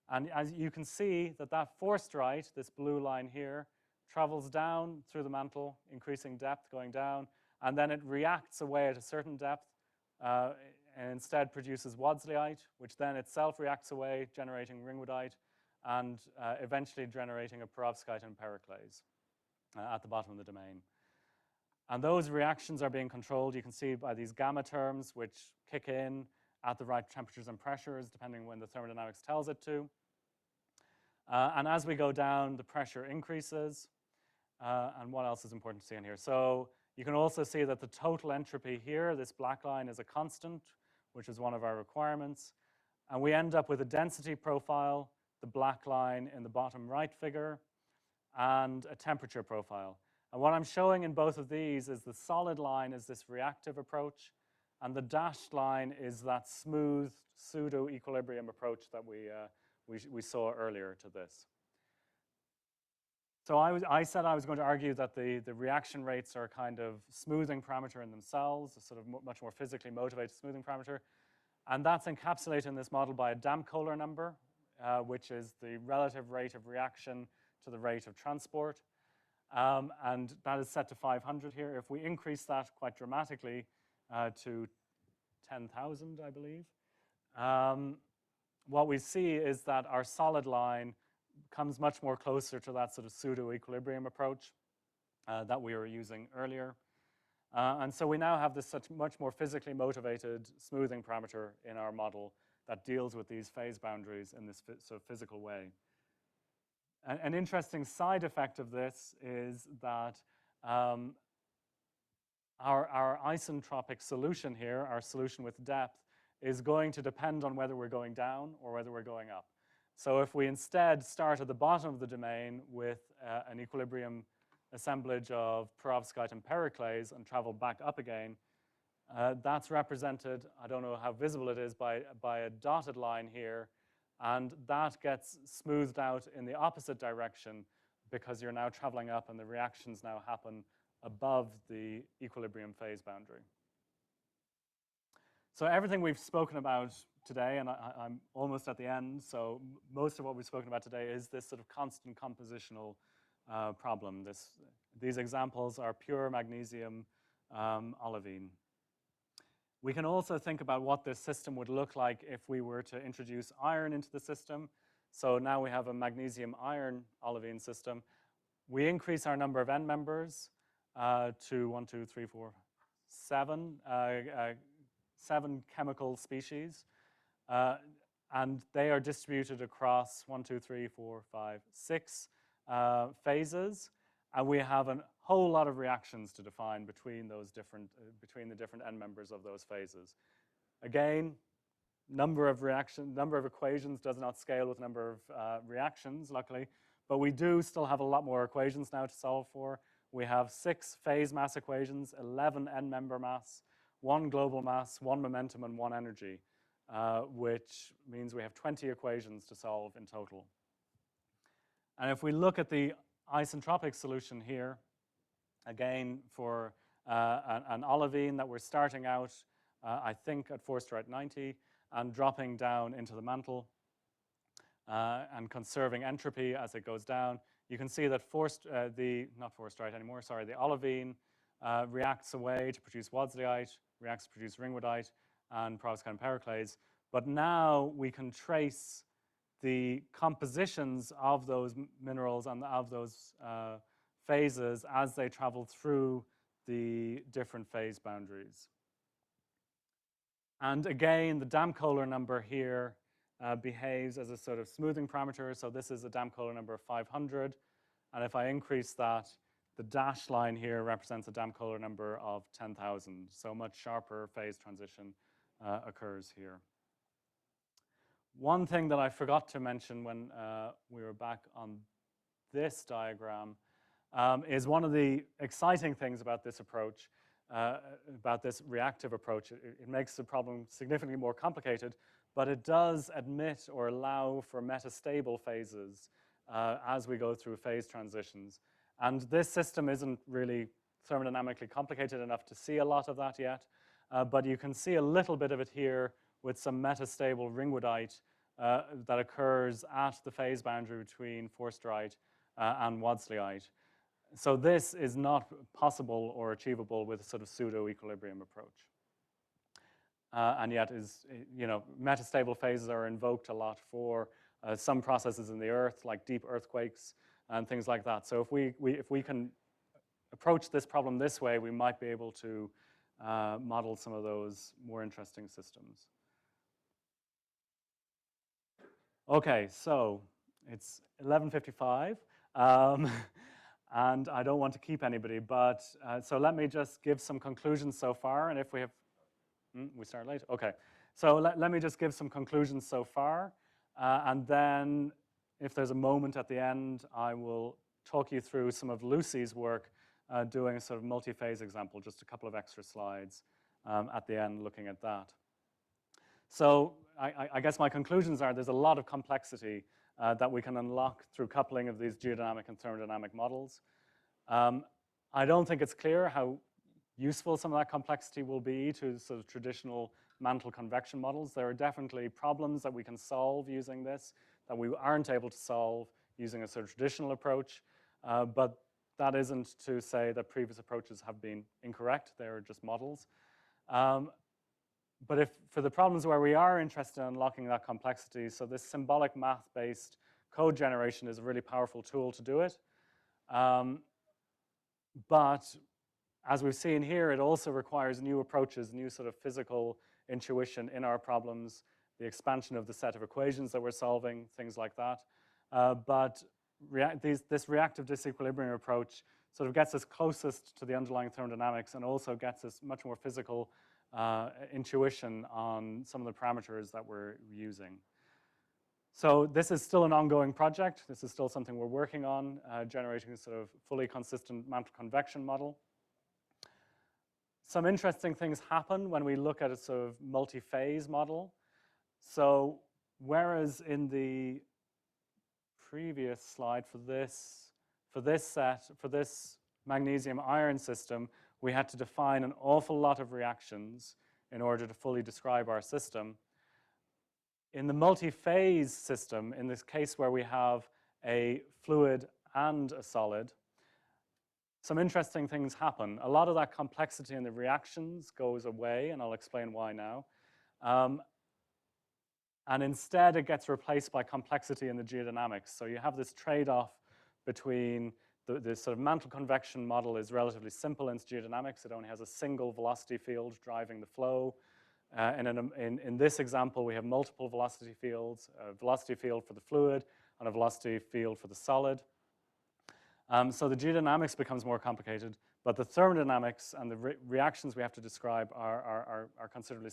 And as you can see that forsterite, this blue line here, travels down through the mantle, increasing depth, going down, and then it reacts away at a certain depth and instead produces Wadsleyite, which then itself reacts away, generating ringwoodite, and eventually generating a perovskite and periclase. at the bottom of the domain. And those reactions are being controlled, you can see, by these gamma terms, which kick in at the right temperatures and pressures, depending when the thermodynamics tells it to. And as we go down, the pressure increases. And what else is important to see in here? So you can also see that the total entropy here, this black line, is a constant, which is one of our requirements. And we end up with a density profile, the black line in the bottom right figure, and a temperature profile. And what I'm showing in both of these is the solid line is this reactive approach, and the dashed line is that smooth pseudo-equilibrium approach that we saw earlier to this. So I said I was going to argue that the reaction rates are a kind of smoothing parameter in themselves, a sort of much more physically motivated smoothing parameter. And that's encapsulated in this model by a Damkohler number, which is the relative rate of reaction to the rate of transport. And that is set to 500 here. If we increase that quite dramatically to 10,000, I believe, what we see is that our solid line comes much more closer to that sort of pseudo-equilibrium approach that we were using earlier. And so we now have this much more physically motivated smoothing parameter in our model that deals with these phase boundaries in this sort of physical way. An interesting side effect of this is that our isentropic solution here, our solution with depth, is going to depend on whether we're going down or whether we're going up. So if we instead start at the bottom of the domain with an equilibrium assemblage of perovskite and periclase and travel back up again, that's represented, I don't know how visible it is, by a dotted line here, and that gets smoothed out in the opposite direction because you're now traveling up and the reactions now happen above the equilibrium phase boundary. So everything we've spoken about today, and I'm almost at the end, so most of what we've spoken about today is this sort of constant compositional problem. These examples are pure magnesium olivine. We can also think about what this system would look like if we were to introduce iron into the system. So now we have a magnesium iron olivine system. We increase our number of end members to 1, 2, 3, 4, 7, 7 chemical species. And they are distributed across 1, 2, 3, 4, 5, 6 phases. And we have a whole lot of reactions to define between those between the different end members of those phases. Again, number of equations does not scale with number of reactions, luckily, but we do still have a lot more equations now to solve for. We have 6 phase mass equations, 11 end member mass, 1 global mass, 1 momentum, and 1 energy, which means we have 20 equations to solve in total. And if we look at the isentropic solution here, again, for an olivine that we're starting out, I think, at Forster at 90 and dropping down into the mantle and conserving entropy as it goes down, you can see that the olivine reacts away to produce wadsleyite, reacts to produce ringwoodite, and perovskite and periclase. But now we can trace the compositions of those minerals and of those phases as they travel through the different phase boundaries. And again, the Damkohler number here behaves as a sort of smoothing parameter. So this is a Damkohler number of 500. And if I increase that, the dashed line here represents a Damkohler number of 10,000. So much sharper phase transition occurs here. One thing that I forgot to mention when we were back on this diagram is one of the exciting things about this approach, about this reactive approach. It makes the problem significantly more complicated, but it does admit or allow for metastable phases as we go through phase transitions. And this system isn't really thermodynamically complicated enough to see a lot of that yet, but you can see a little bit of it here with some metastable ringwoodite that occurs at the phase boundary between forsterite and wadsleyite. So this is not possible or achievable with a sort of pseudo-equilibrium approach. And yet metastable phases are invoked a lot for some processes in the Earth, like deep earthquakes and things like that. So if we can approach this problem this way, we might be able to model some of those more interesting systems. Okay, so it's 11:55, and I don't want to keep anybody, but so let me just give some conclusions so far, and if we have, we start late? Okay, so let me just give some conclusions so far, and then if there's a moment at the end, I will talk you through some of Lucy's work doing a sort of multi-phase example, just a couple of extra slides at the end looking at that. So I guess my conclusions are there's a lot of complexity that we can unlock through coupling of these geodynamic and thermodynamic models. I don't think it's clear how useful some of that complexity will be to sort of traditional mantle convection models. There are definitely problems that we can solve using this that we aren't able to solve using a sort of traditional approach, but that isn't to say that previous approaches have been incorrect. They are just models. But if for the problems where we are interested in unlocking that complexity, so this symbolic math-based code generation is a really powerful tool to do it. But as we've seen here, it also requires new approaches, new sort of physical intuition in our problems, the expansion of the set of equations that we're solving, things like that. But this reactive disequilibrium approach sort of gets us closest to the underlying thermodynamics and also gets us much more physical intuition on some of the parameters that we're using. So this is still an ongoing project. This is still something we're working on, generating a sort of fully consistent mantle convection model. Some interesting things happen when we look at a sort of multi-phase model. So whereas in the previous slide for this magnesium iron system, we had to define an awful lot of reactions in order to fully describe our system. In the multi-phase system, in this case where we have a fluid and a solid, some interesting things happen. A lot of that complexity in the reactions goes away, and I'll explain why now. And instead, it gets replaced by complexity in the geodynamics. So you have this trade-off between the sort of mantle convection model is relatively simple in its geodynamics. It only has a single velocity field driving the flow. In this example, we have multiple velocity fields, a velocity field for the fluid and a velocity field for the solid. So the geodynamics becomes more complicated, but the thermodynamics and the reactions we have to describe are considerably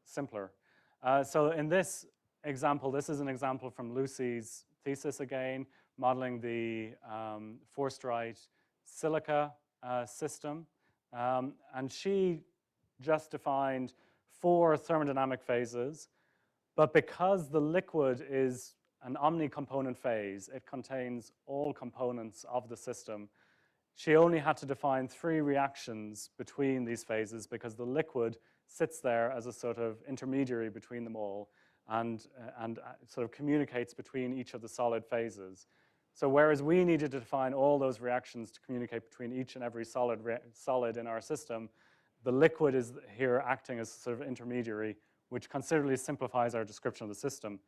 simpler. So in this example, this is an example from Lucy's thesis again, modeling the forced-right silica system. And she just defined 4 thermodynamic phases, but because the liquid is an omnicomponent phase, it contains all components of the system, she only had to define 3 reactions between these phases because the liquid sits there as a sort of intermediary between them all and sort of communicates between each of the solid phases. So whereas we needed to define all those reactions to communicate between each and every solid in our system, the liquid is here acting as sort of intermediary, which considerably simplifies our description of the system.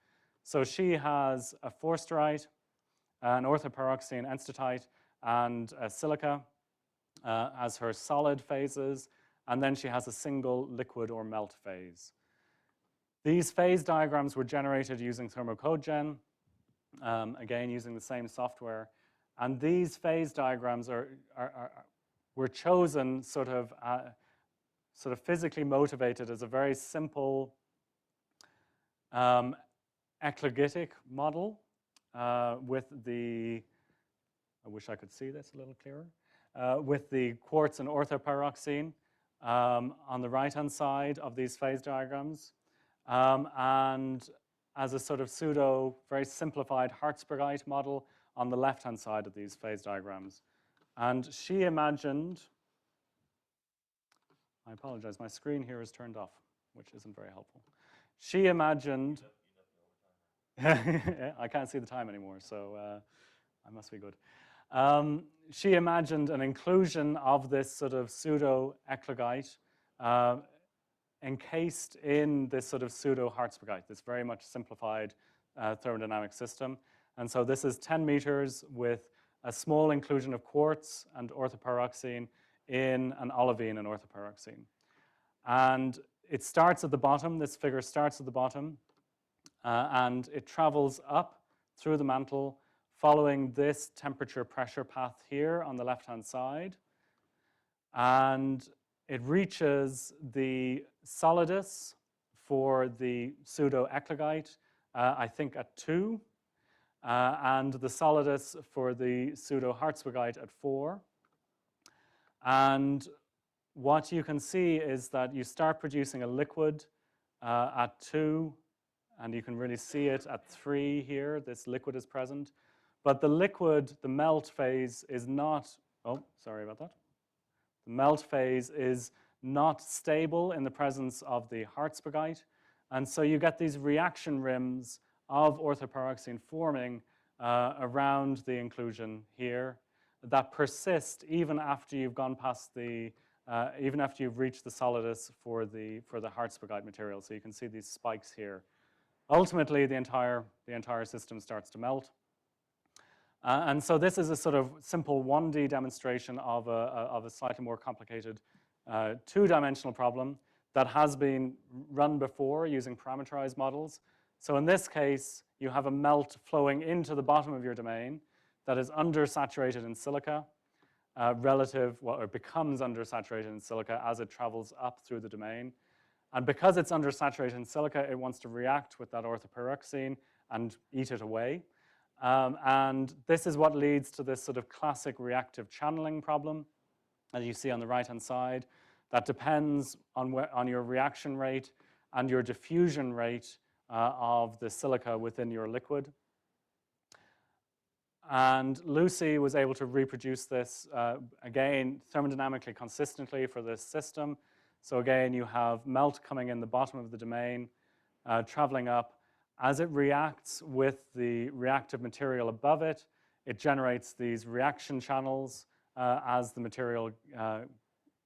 So she has a forced-right, an orthoperoxine enstatite, and a silica as her solid phases, and then she has a single liquid or melt phase. These phase diagrams were generated using ThermoCodeGen, again using the same software, and these phase diagrams were chosen sort of physically motivated as a very simple eclogitic model with the, I wish I could see this a little clearer, with the quartz and orthoperoxine on the right-hand side of these phase diagrams, and as a sort of pseudo, very simplified Hertzbergite model on the left-hand side of these phase diagrams. And she imagined, I apologize, my screen here is turned off, which isn't very helpful. She imagined, I can't see the time anymore, so I must be good. She imagined an inclusion of this sort of pseudo-eclogite encased in this sort of pseudo-Hertzbergite, this very much simplified thermodynamic system. And so this is 10 meters with a small inclusion of quartz and orthopyroxene in an olivine and orthopyroxene. And it starts at the bottom. This figure starts at the bottom, and it travels up through the mantle following this temperature pressure path here on the left-hand side. And it reaches the solidus for the pseudo-eclogite, I think at 2, and the solidus for the pseudo-Hartswigite at 4. And what you can see is that you start producing a liquid at 2, and you can really see it at 3 here. This liquid is present. But the liquid, the melt phase is not, oh, sorry about that. The melt phase is not stable in the presence of the Hartswigite. And so you get these reaction rims of orthopyroxene forming around the inclusion here that persist even after you've gone past the, even after you've reached the solidus for the Hartswigite material. So you can see these spikes here. Ultimately, the entire system starts to melt. And so this is a sort of simple 1D demonstration of a slightly more complicated 2-dimensional problem that has been run before using parameterized models. So in this case, you have a melt flowing into the bottom of your domain that is undersaturated in silica or it becomes undersaturated in silica as it travels up through the domain. And because it's undersaturated in silica, it wants to react with that orthopyroxene and eat it away. And this is what leads to this sort of classic reactive channeling problem, as you see on the right-hand side, that depends on your reaction rate and your diffusion rate of the silica within your liquid. And Lucy was able to reproduce this, again, thermodynamically consistently for this system. So again, you have melt coming in the bottom of the domain, traveling up. As it reacts with the reactive material above it, it generates these reaction channels as the material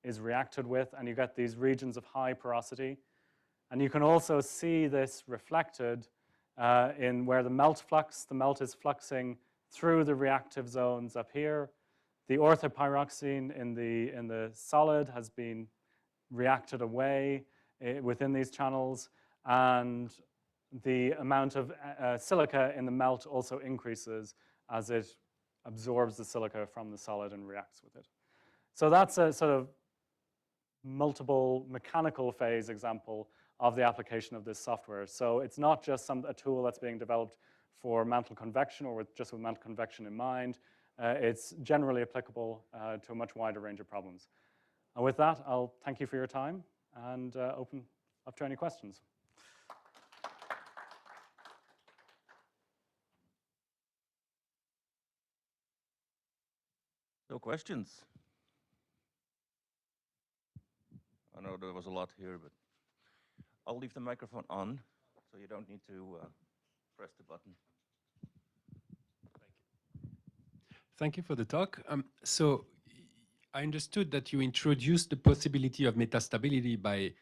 is reacted with, and you get these regions of high porosity. And you can also see this reflected in where the melt is fluxing through the reactive zones up here. The orthopyroxene in the solid has been reacted away within these channels, and the amount of silica in the melt also increases as it absorbs the silica from the solid and reacts with it. So that's a sort of multiple mechanical phase example of the application of this software. So it's not just a tool that's being developed for mantle convection or just with mantle convection in mind. It's generally applicable to a much wider range of problems. And with that, I'll thank you for your time and open up to any questions. No questions? I know there was a lot here, but I'll leave the microphone on, so you don't need to press the button. Thank you for the talk. So I understood that you introduced the possibility of metastability by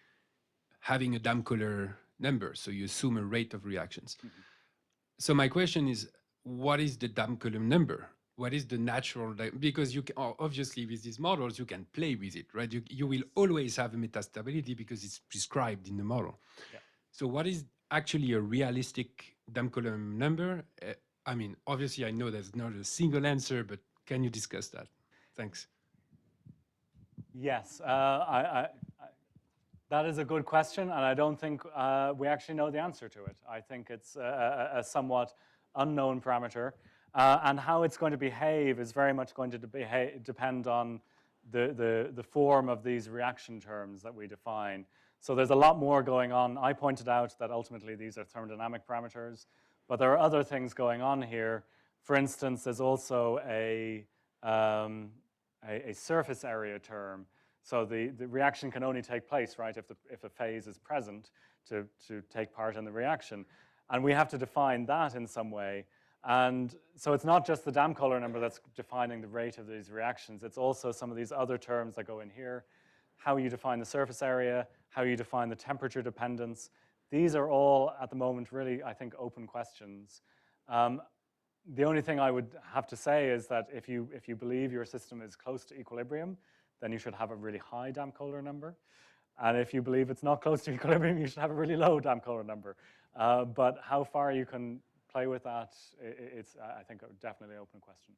having a Damköhler number, so you assume a rate of reactions. Mm-hmm. So my question is, what is the Damköhler number? What is the natural, because you can, obviously with these models, you can play with it, right? You will always have a metastability because it's prescribed in the model. Yeah. So what is actually a realistic Damköhler number? I mean, obviously I know there's not a single answer, but can you discuss that? Thanks. Yes, that is a good question, and I don't think we actually know the answer to it. I think it's a somewhat unknown parameter. And how it's going to behave is very much going to depend on the form of these reaction terms that we define. So there's a lot more going on. I pointed out that ultimately these are thermodynamic parameters, but there are other things going on here. For instance, there's also a surface area term. So the reaction can only take place, right, if a phase is present to take part in the reaction. And we have to define that in some way. And so it's not just the Damköhler number that's defining the rate of these reactions. It's also some of these other terms that go in here, how you define the surface area, how you define the temperature dependence. These are all, at the moment, really, I think, open questions. the only thing I would have to say is that if you believe your system is close to equilibrium, then you should have a really high Damn-Kohler number. And if you believe it's not close to equilibrium, you should have a really low Damn-Kohler number. But how far you can play with that, it's, I think, definitely an open question.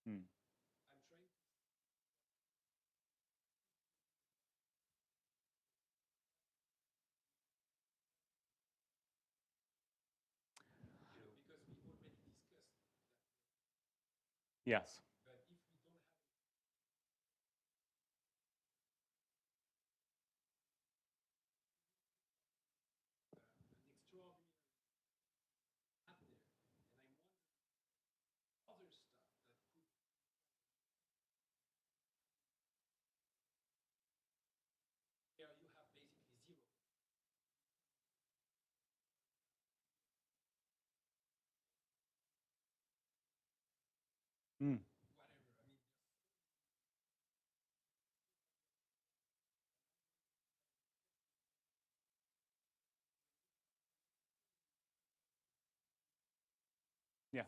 Hmm. Yes. Hmm. Yes.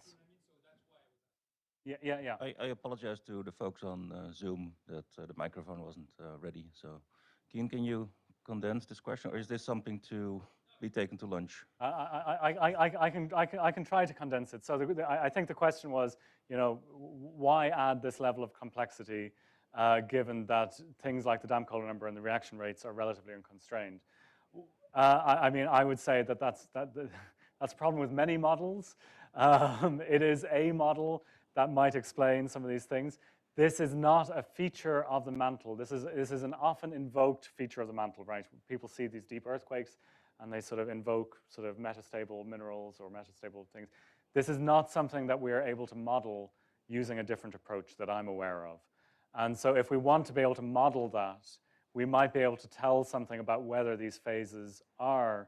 Yeah. I apologize to the folks on Zoom that the microphone wasn't ready. So, Cian, can you condense this question, or is this something to be taken to lunch? I can try to condense it. So I think the question was, why add this level of complexity given that things like the Damn-Kohler number and the reaction rates are relatively unconstrained? I mean, I would say that that's a problem with many models. It is a model that might explain some of these things. This is not a feature of the mantle. This is an often invoked feature of the mantle, right? People see these deep earthquakes and they sort of invoke sort of metastable minerals or metastable things. This is not something that we are able to model using a different approach that I'm aware of. And so if we want to be able to model that, we might be able to tell something about whether these phases are,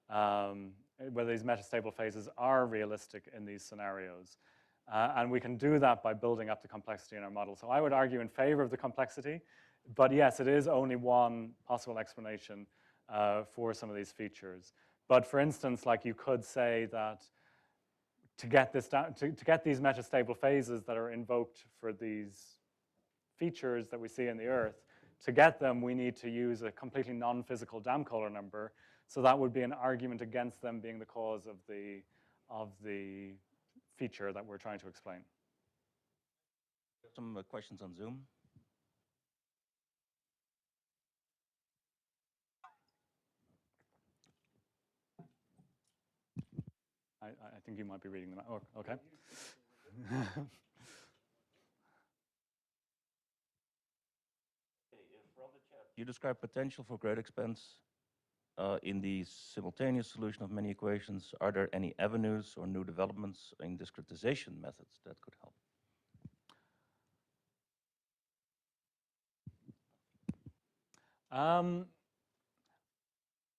whether these metastable phases are realistic in these scenarios. And we can do that by building up the complexity in our model. So I would argue in favor of the complexity, but yes, it is only one possible explanation for some of these features. But for instance, like you could say that to get this down, to get these metastable phases that are invoked for these features that we see in the Earth, to get them, we need to use a completely non-physical Damn-Kohler number. So that would be an argument against them being the cause of the feature that we're trying to explain. Some questions on Zoom. I think you might be reading them out. Oh, okay. You describe potential for great expense in the simultaneous solution of many equations. Are there any avenues or new developments in discretization methods that could help?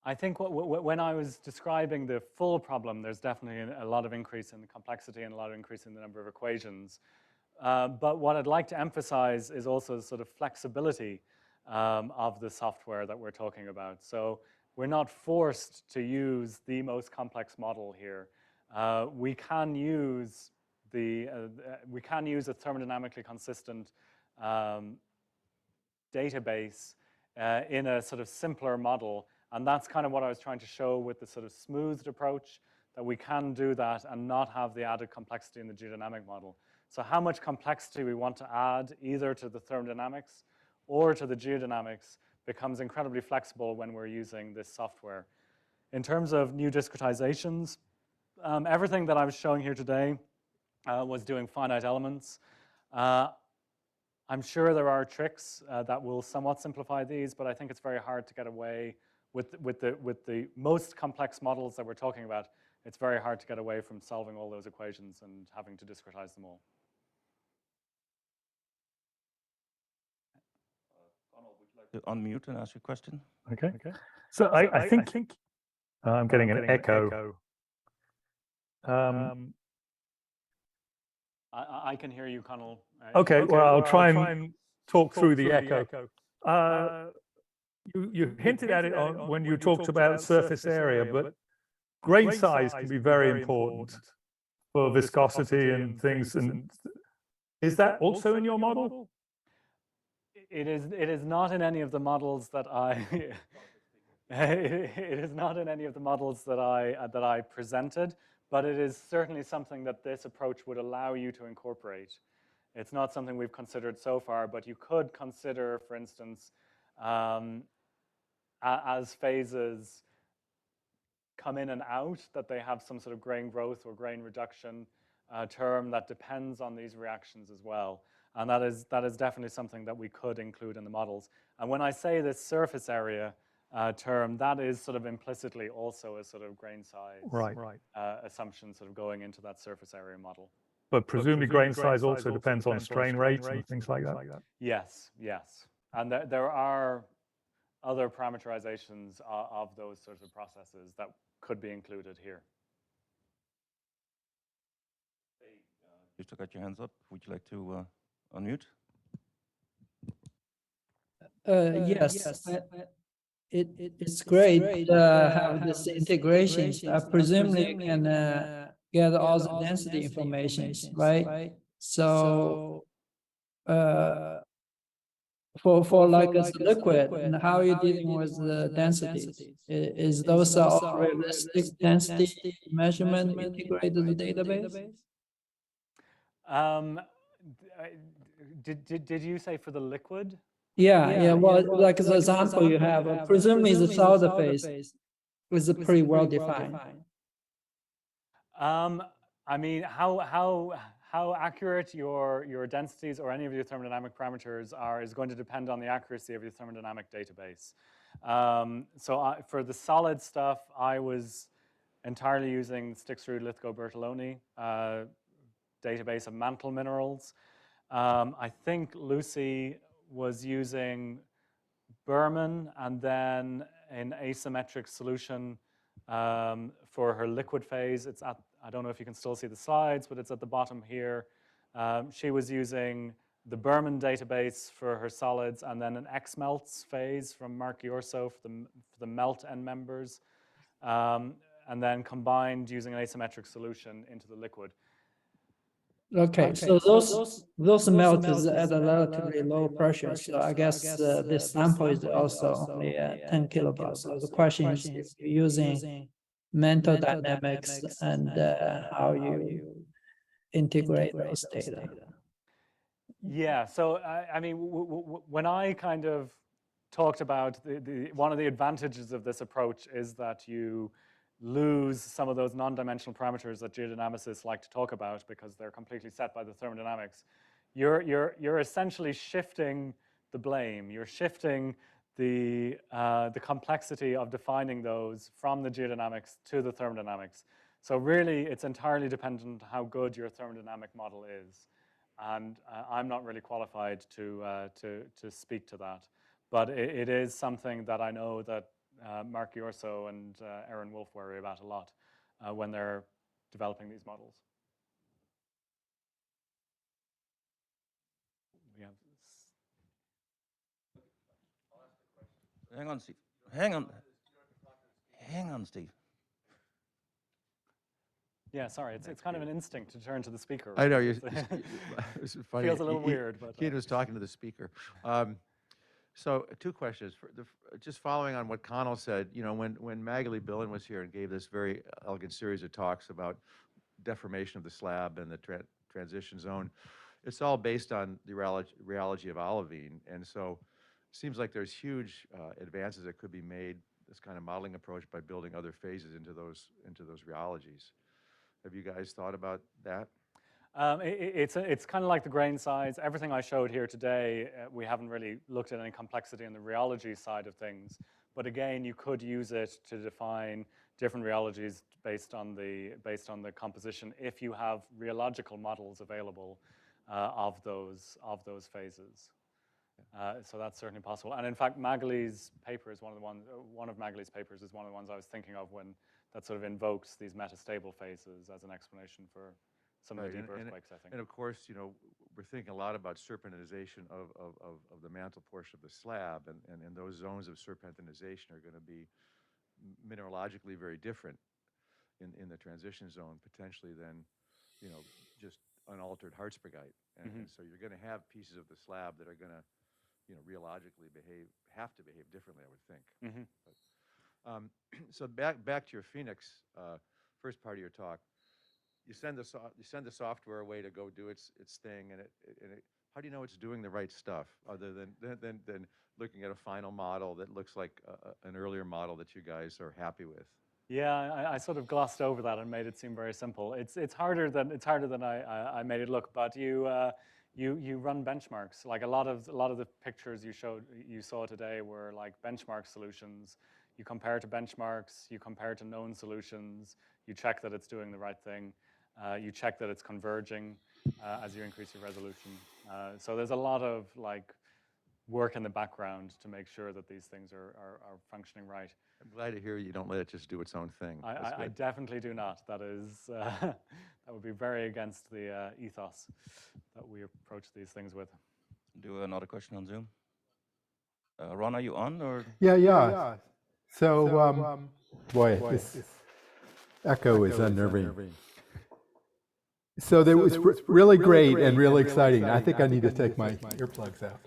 I think when I was describing the full problem, there's definitely a lot of increase in the complexity and a lot of increase in the number of equations. But what I'd like to emphasize is also the sort of flexibility of the software that we're talking about. So we're not forced to use the most complex model here. We can use a thermodynamically consistent database in a sort of simpler model. And that's kind of what I was trying to show with the sort of smoothed approach, that we can do that and not have the added complexity in the geodynamic model. So how much complexity we want to add either to the thermodynamics or to the geodynamics becomes incredibly flexible when we're using this software. In terms of new discretizations, everything that I was showing here today was doing finite elements. I'm sure there are tricks that will somewhat simplify these, but I think it's very hard to get away with the most complex models that we're talking about. It's very hard to get away from solving all those equations and having to discretize them all. Conal, would you like to unmute and ask your question? Okay. So I think I'm getting an echo. I can hear you, Conal. Okay, well, I'll try and talk through the echo. you hinted at it when you talked about surface area, but grain size can be very important for viscosity and things. And is that also in your model? It is not in any of the models that I it is not in any of the models that I presented, but it is certainly something that this approach would allow you to incorporate. It's not something we've considered so far, but you could consider, for instance, as phases come in and out, that they have some sort of grain growth or grain reduction term that depends on these reactions as well. And that is definitely something that we could include in the models. And when I say this surface area term, that is sort of implicitly also a sort of grain size assumption sort of going into that surface area model. But presumably grain size also depends on strain rates and things like that. Yes, yes. And there are other parameterizations of those sorts of processes that could be included here. You still got your hands up. Would you like to unmute? Yes. It's great to have this integration. Presumably you can get all the density information, right? So for like a liquid, and how are you dealing with the densities? Is those all realistic density measurement integrated in the database? Did you say for the liquid? Yeah. Well, like the example you have, presumably the solid phase is pretty well defined. I mean, how accurate your densities or any of your thermodynamic parameters are is going to depend on the accuracy of your thermodynamic database. For the solid stuff, I was entirely using Sticksrud Lithgow Bertoloni database of mantle minerals. I think Lucy was using Berman and then an asymmetric solution for her liquid phase. It's at, I don't know if you can still see the slides, but it's at the bottom here. She was using the Berman database for her solids and then an XMelts phase from Mark Yorso for the melt end members, and then combined using an asymmetric solution into the liquid. Okay, so those melt is at a relatively low pressure. So I guess this sample is also only 10 kilobars. So the question is if you're using mental dynamics and how you integrate those data. Yeah, so I mean, when I kind of talked about one of the advantages of this approach is that you lose some of those non-dimensional parameters that geodynamicists like to talk about because they're completely set by the thermodynamics. You're essentially shifting the blame. You're shifting the complexity of defining those from the geodynamics to the thermodynamics. So really, it's entirely dependent on how good your thermodynamic model is. And I'm not really qualified to speak to that. But it is something that I know that Mark Yorso and Aaron Wolf worry about a lot when they're developing these models. We have Hang on, Steve. Hang on, Steve. Yeah, sorry, it's kind of an instinct to turn to the speaker. I know, It's funny. feels a little weird, but Cian was talking to the speaker. So two questions. Just following on what Connell said, you know, when Magali Billen was here and gave this very elegant series of talks about deformation of the slab and the transition zone, it's all based on the rheology of olivine. And so it seems like there's huge advances that could be made, this kind of modeling approach, by building other phases into those rheologies. Have you guys thought about that? It's kind of like the grain size. Everything I showed here today, we haven't really looked at any complexity in the rheology side of things. But again, you could use it to define different rheologies based on the composition if you have rheological models available of those phases. So that's certainly possible. And in fact, Magali's paper is one of Magali's papers is one of the ones I was thinking of when that sort of invokes these metastable phases as an explanation for some of the deep earthquakes, I think. And of course, you know, we're thinking a lot about serpentinization of the mantle portion of the slab, and those zones of serpentinization are going to be mineralogically very different in the transition zone potentially than, just unaltered Hartsbergite. And so you're going to have pieces of the slab that are going to, rheologically have to behave differently, I would think. But, so back to your Phoenix first part of your talk. You send the software away to go do its thing, and how do you know it's doing the right stuff other than looking at a final model that looks like an earlier model that you guys are happy with? Yeah, I sort of glossed over that and made it seem very simple. It's harder than I made it look. But you run benchmarks. Like a lot of the pictures you saw today were like benchmark solutions. You compare to benchmarks. You compare to known solutions. You check that it's doing the right thing. You check that it's converging as you increase your resolution. So there's a lot of like work in the background to make sure that these things are functioning right. I'm glad to hear you don't let it just do its own thing. I definitely do not. That is that would be very against the ethos that we approach these things with. Do another question on Zoom. Ron, are you on or? Yeah. So, boy, this echo is unnerving. So that was really great and really exciting. I think I need to take my earplugs out.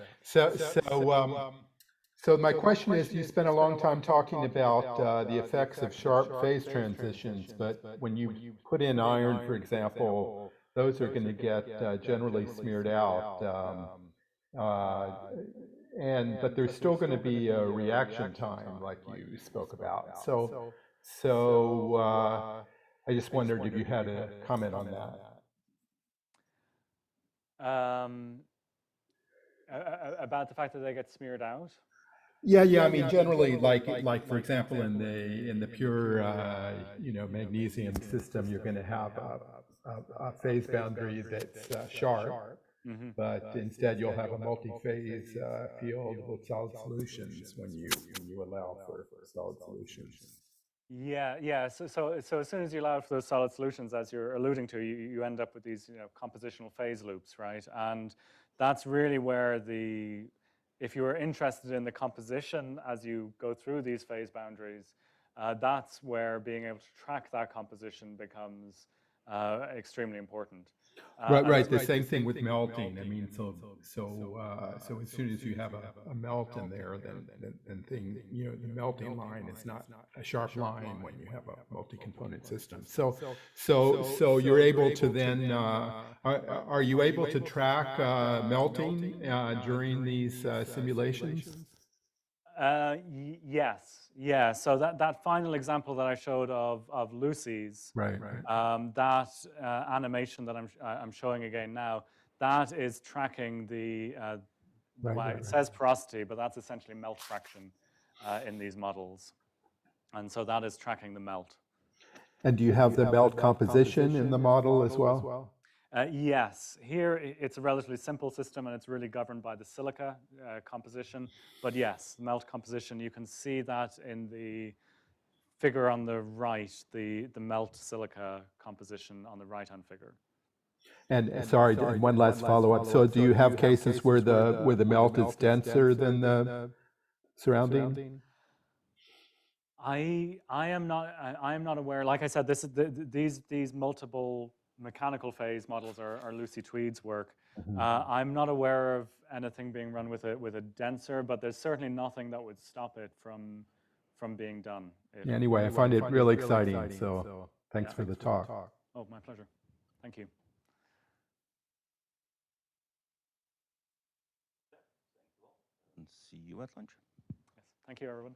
So my question is, you spent a long time talking about the effects of sharp phase transitions, but when you put in iron, for example, those are going to get generally smeared out. But there's still going to be a reaction time, like you spoke about. So I just wondered if you had a comment on that. About the fact that they get smeared out. Yeah. I mean, generally, like for example, in the pure magnesium system, you're going to have a phase boundary that's sharp. But instead, you'll have a multi-phase field with solid solutions when you allow for solid solutions. Yeah. So as soon as you allow for those solid solutions, as you're alluding to, you end up with these compositional phase loops, right? And that's really where if you are interested in the composition as you go through these phase boundaries, that's where being able to track that composition becomes extremely important. Right. The same thing with melting. I mean, so as soon as you have a melt in there, then the melting line is not a sharp line when you have a multi-component system. So you're able to then are you able to track melting during these simulations? Yes. Yeah. So that final example that I showed of Lucy's, Right. That animation that I'm showing again now, that is tracking the it says porosity, but that's essentially melt fraction in these models, and so that is tracking the melt. And do you have the melt composition in the model as well? Yes, here it's a relatively simple system and it's really governed by the silica composition. But yes, melt composition, you can see that in the figure on the right, the melt silica composition on the right-hand figure. And sorry, one last follow-up. So do you have cases where the melt is denser than the surrounding? I am not aware. Like I said, these multiple mechanical phase models are Lucy Tweed's work. I'm not aware of anything being run with a denser, but there's certainly nothing that would stop it from being done. Anyway, I find it really exciting. So thanks for the talk. Oh, my pleasure. Thank you. And see you at lunch. Yes. Thank you, everyone.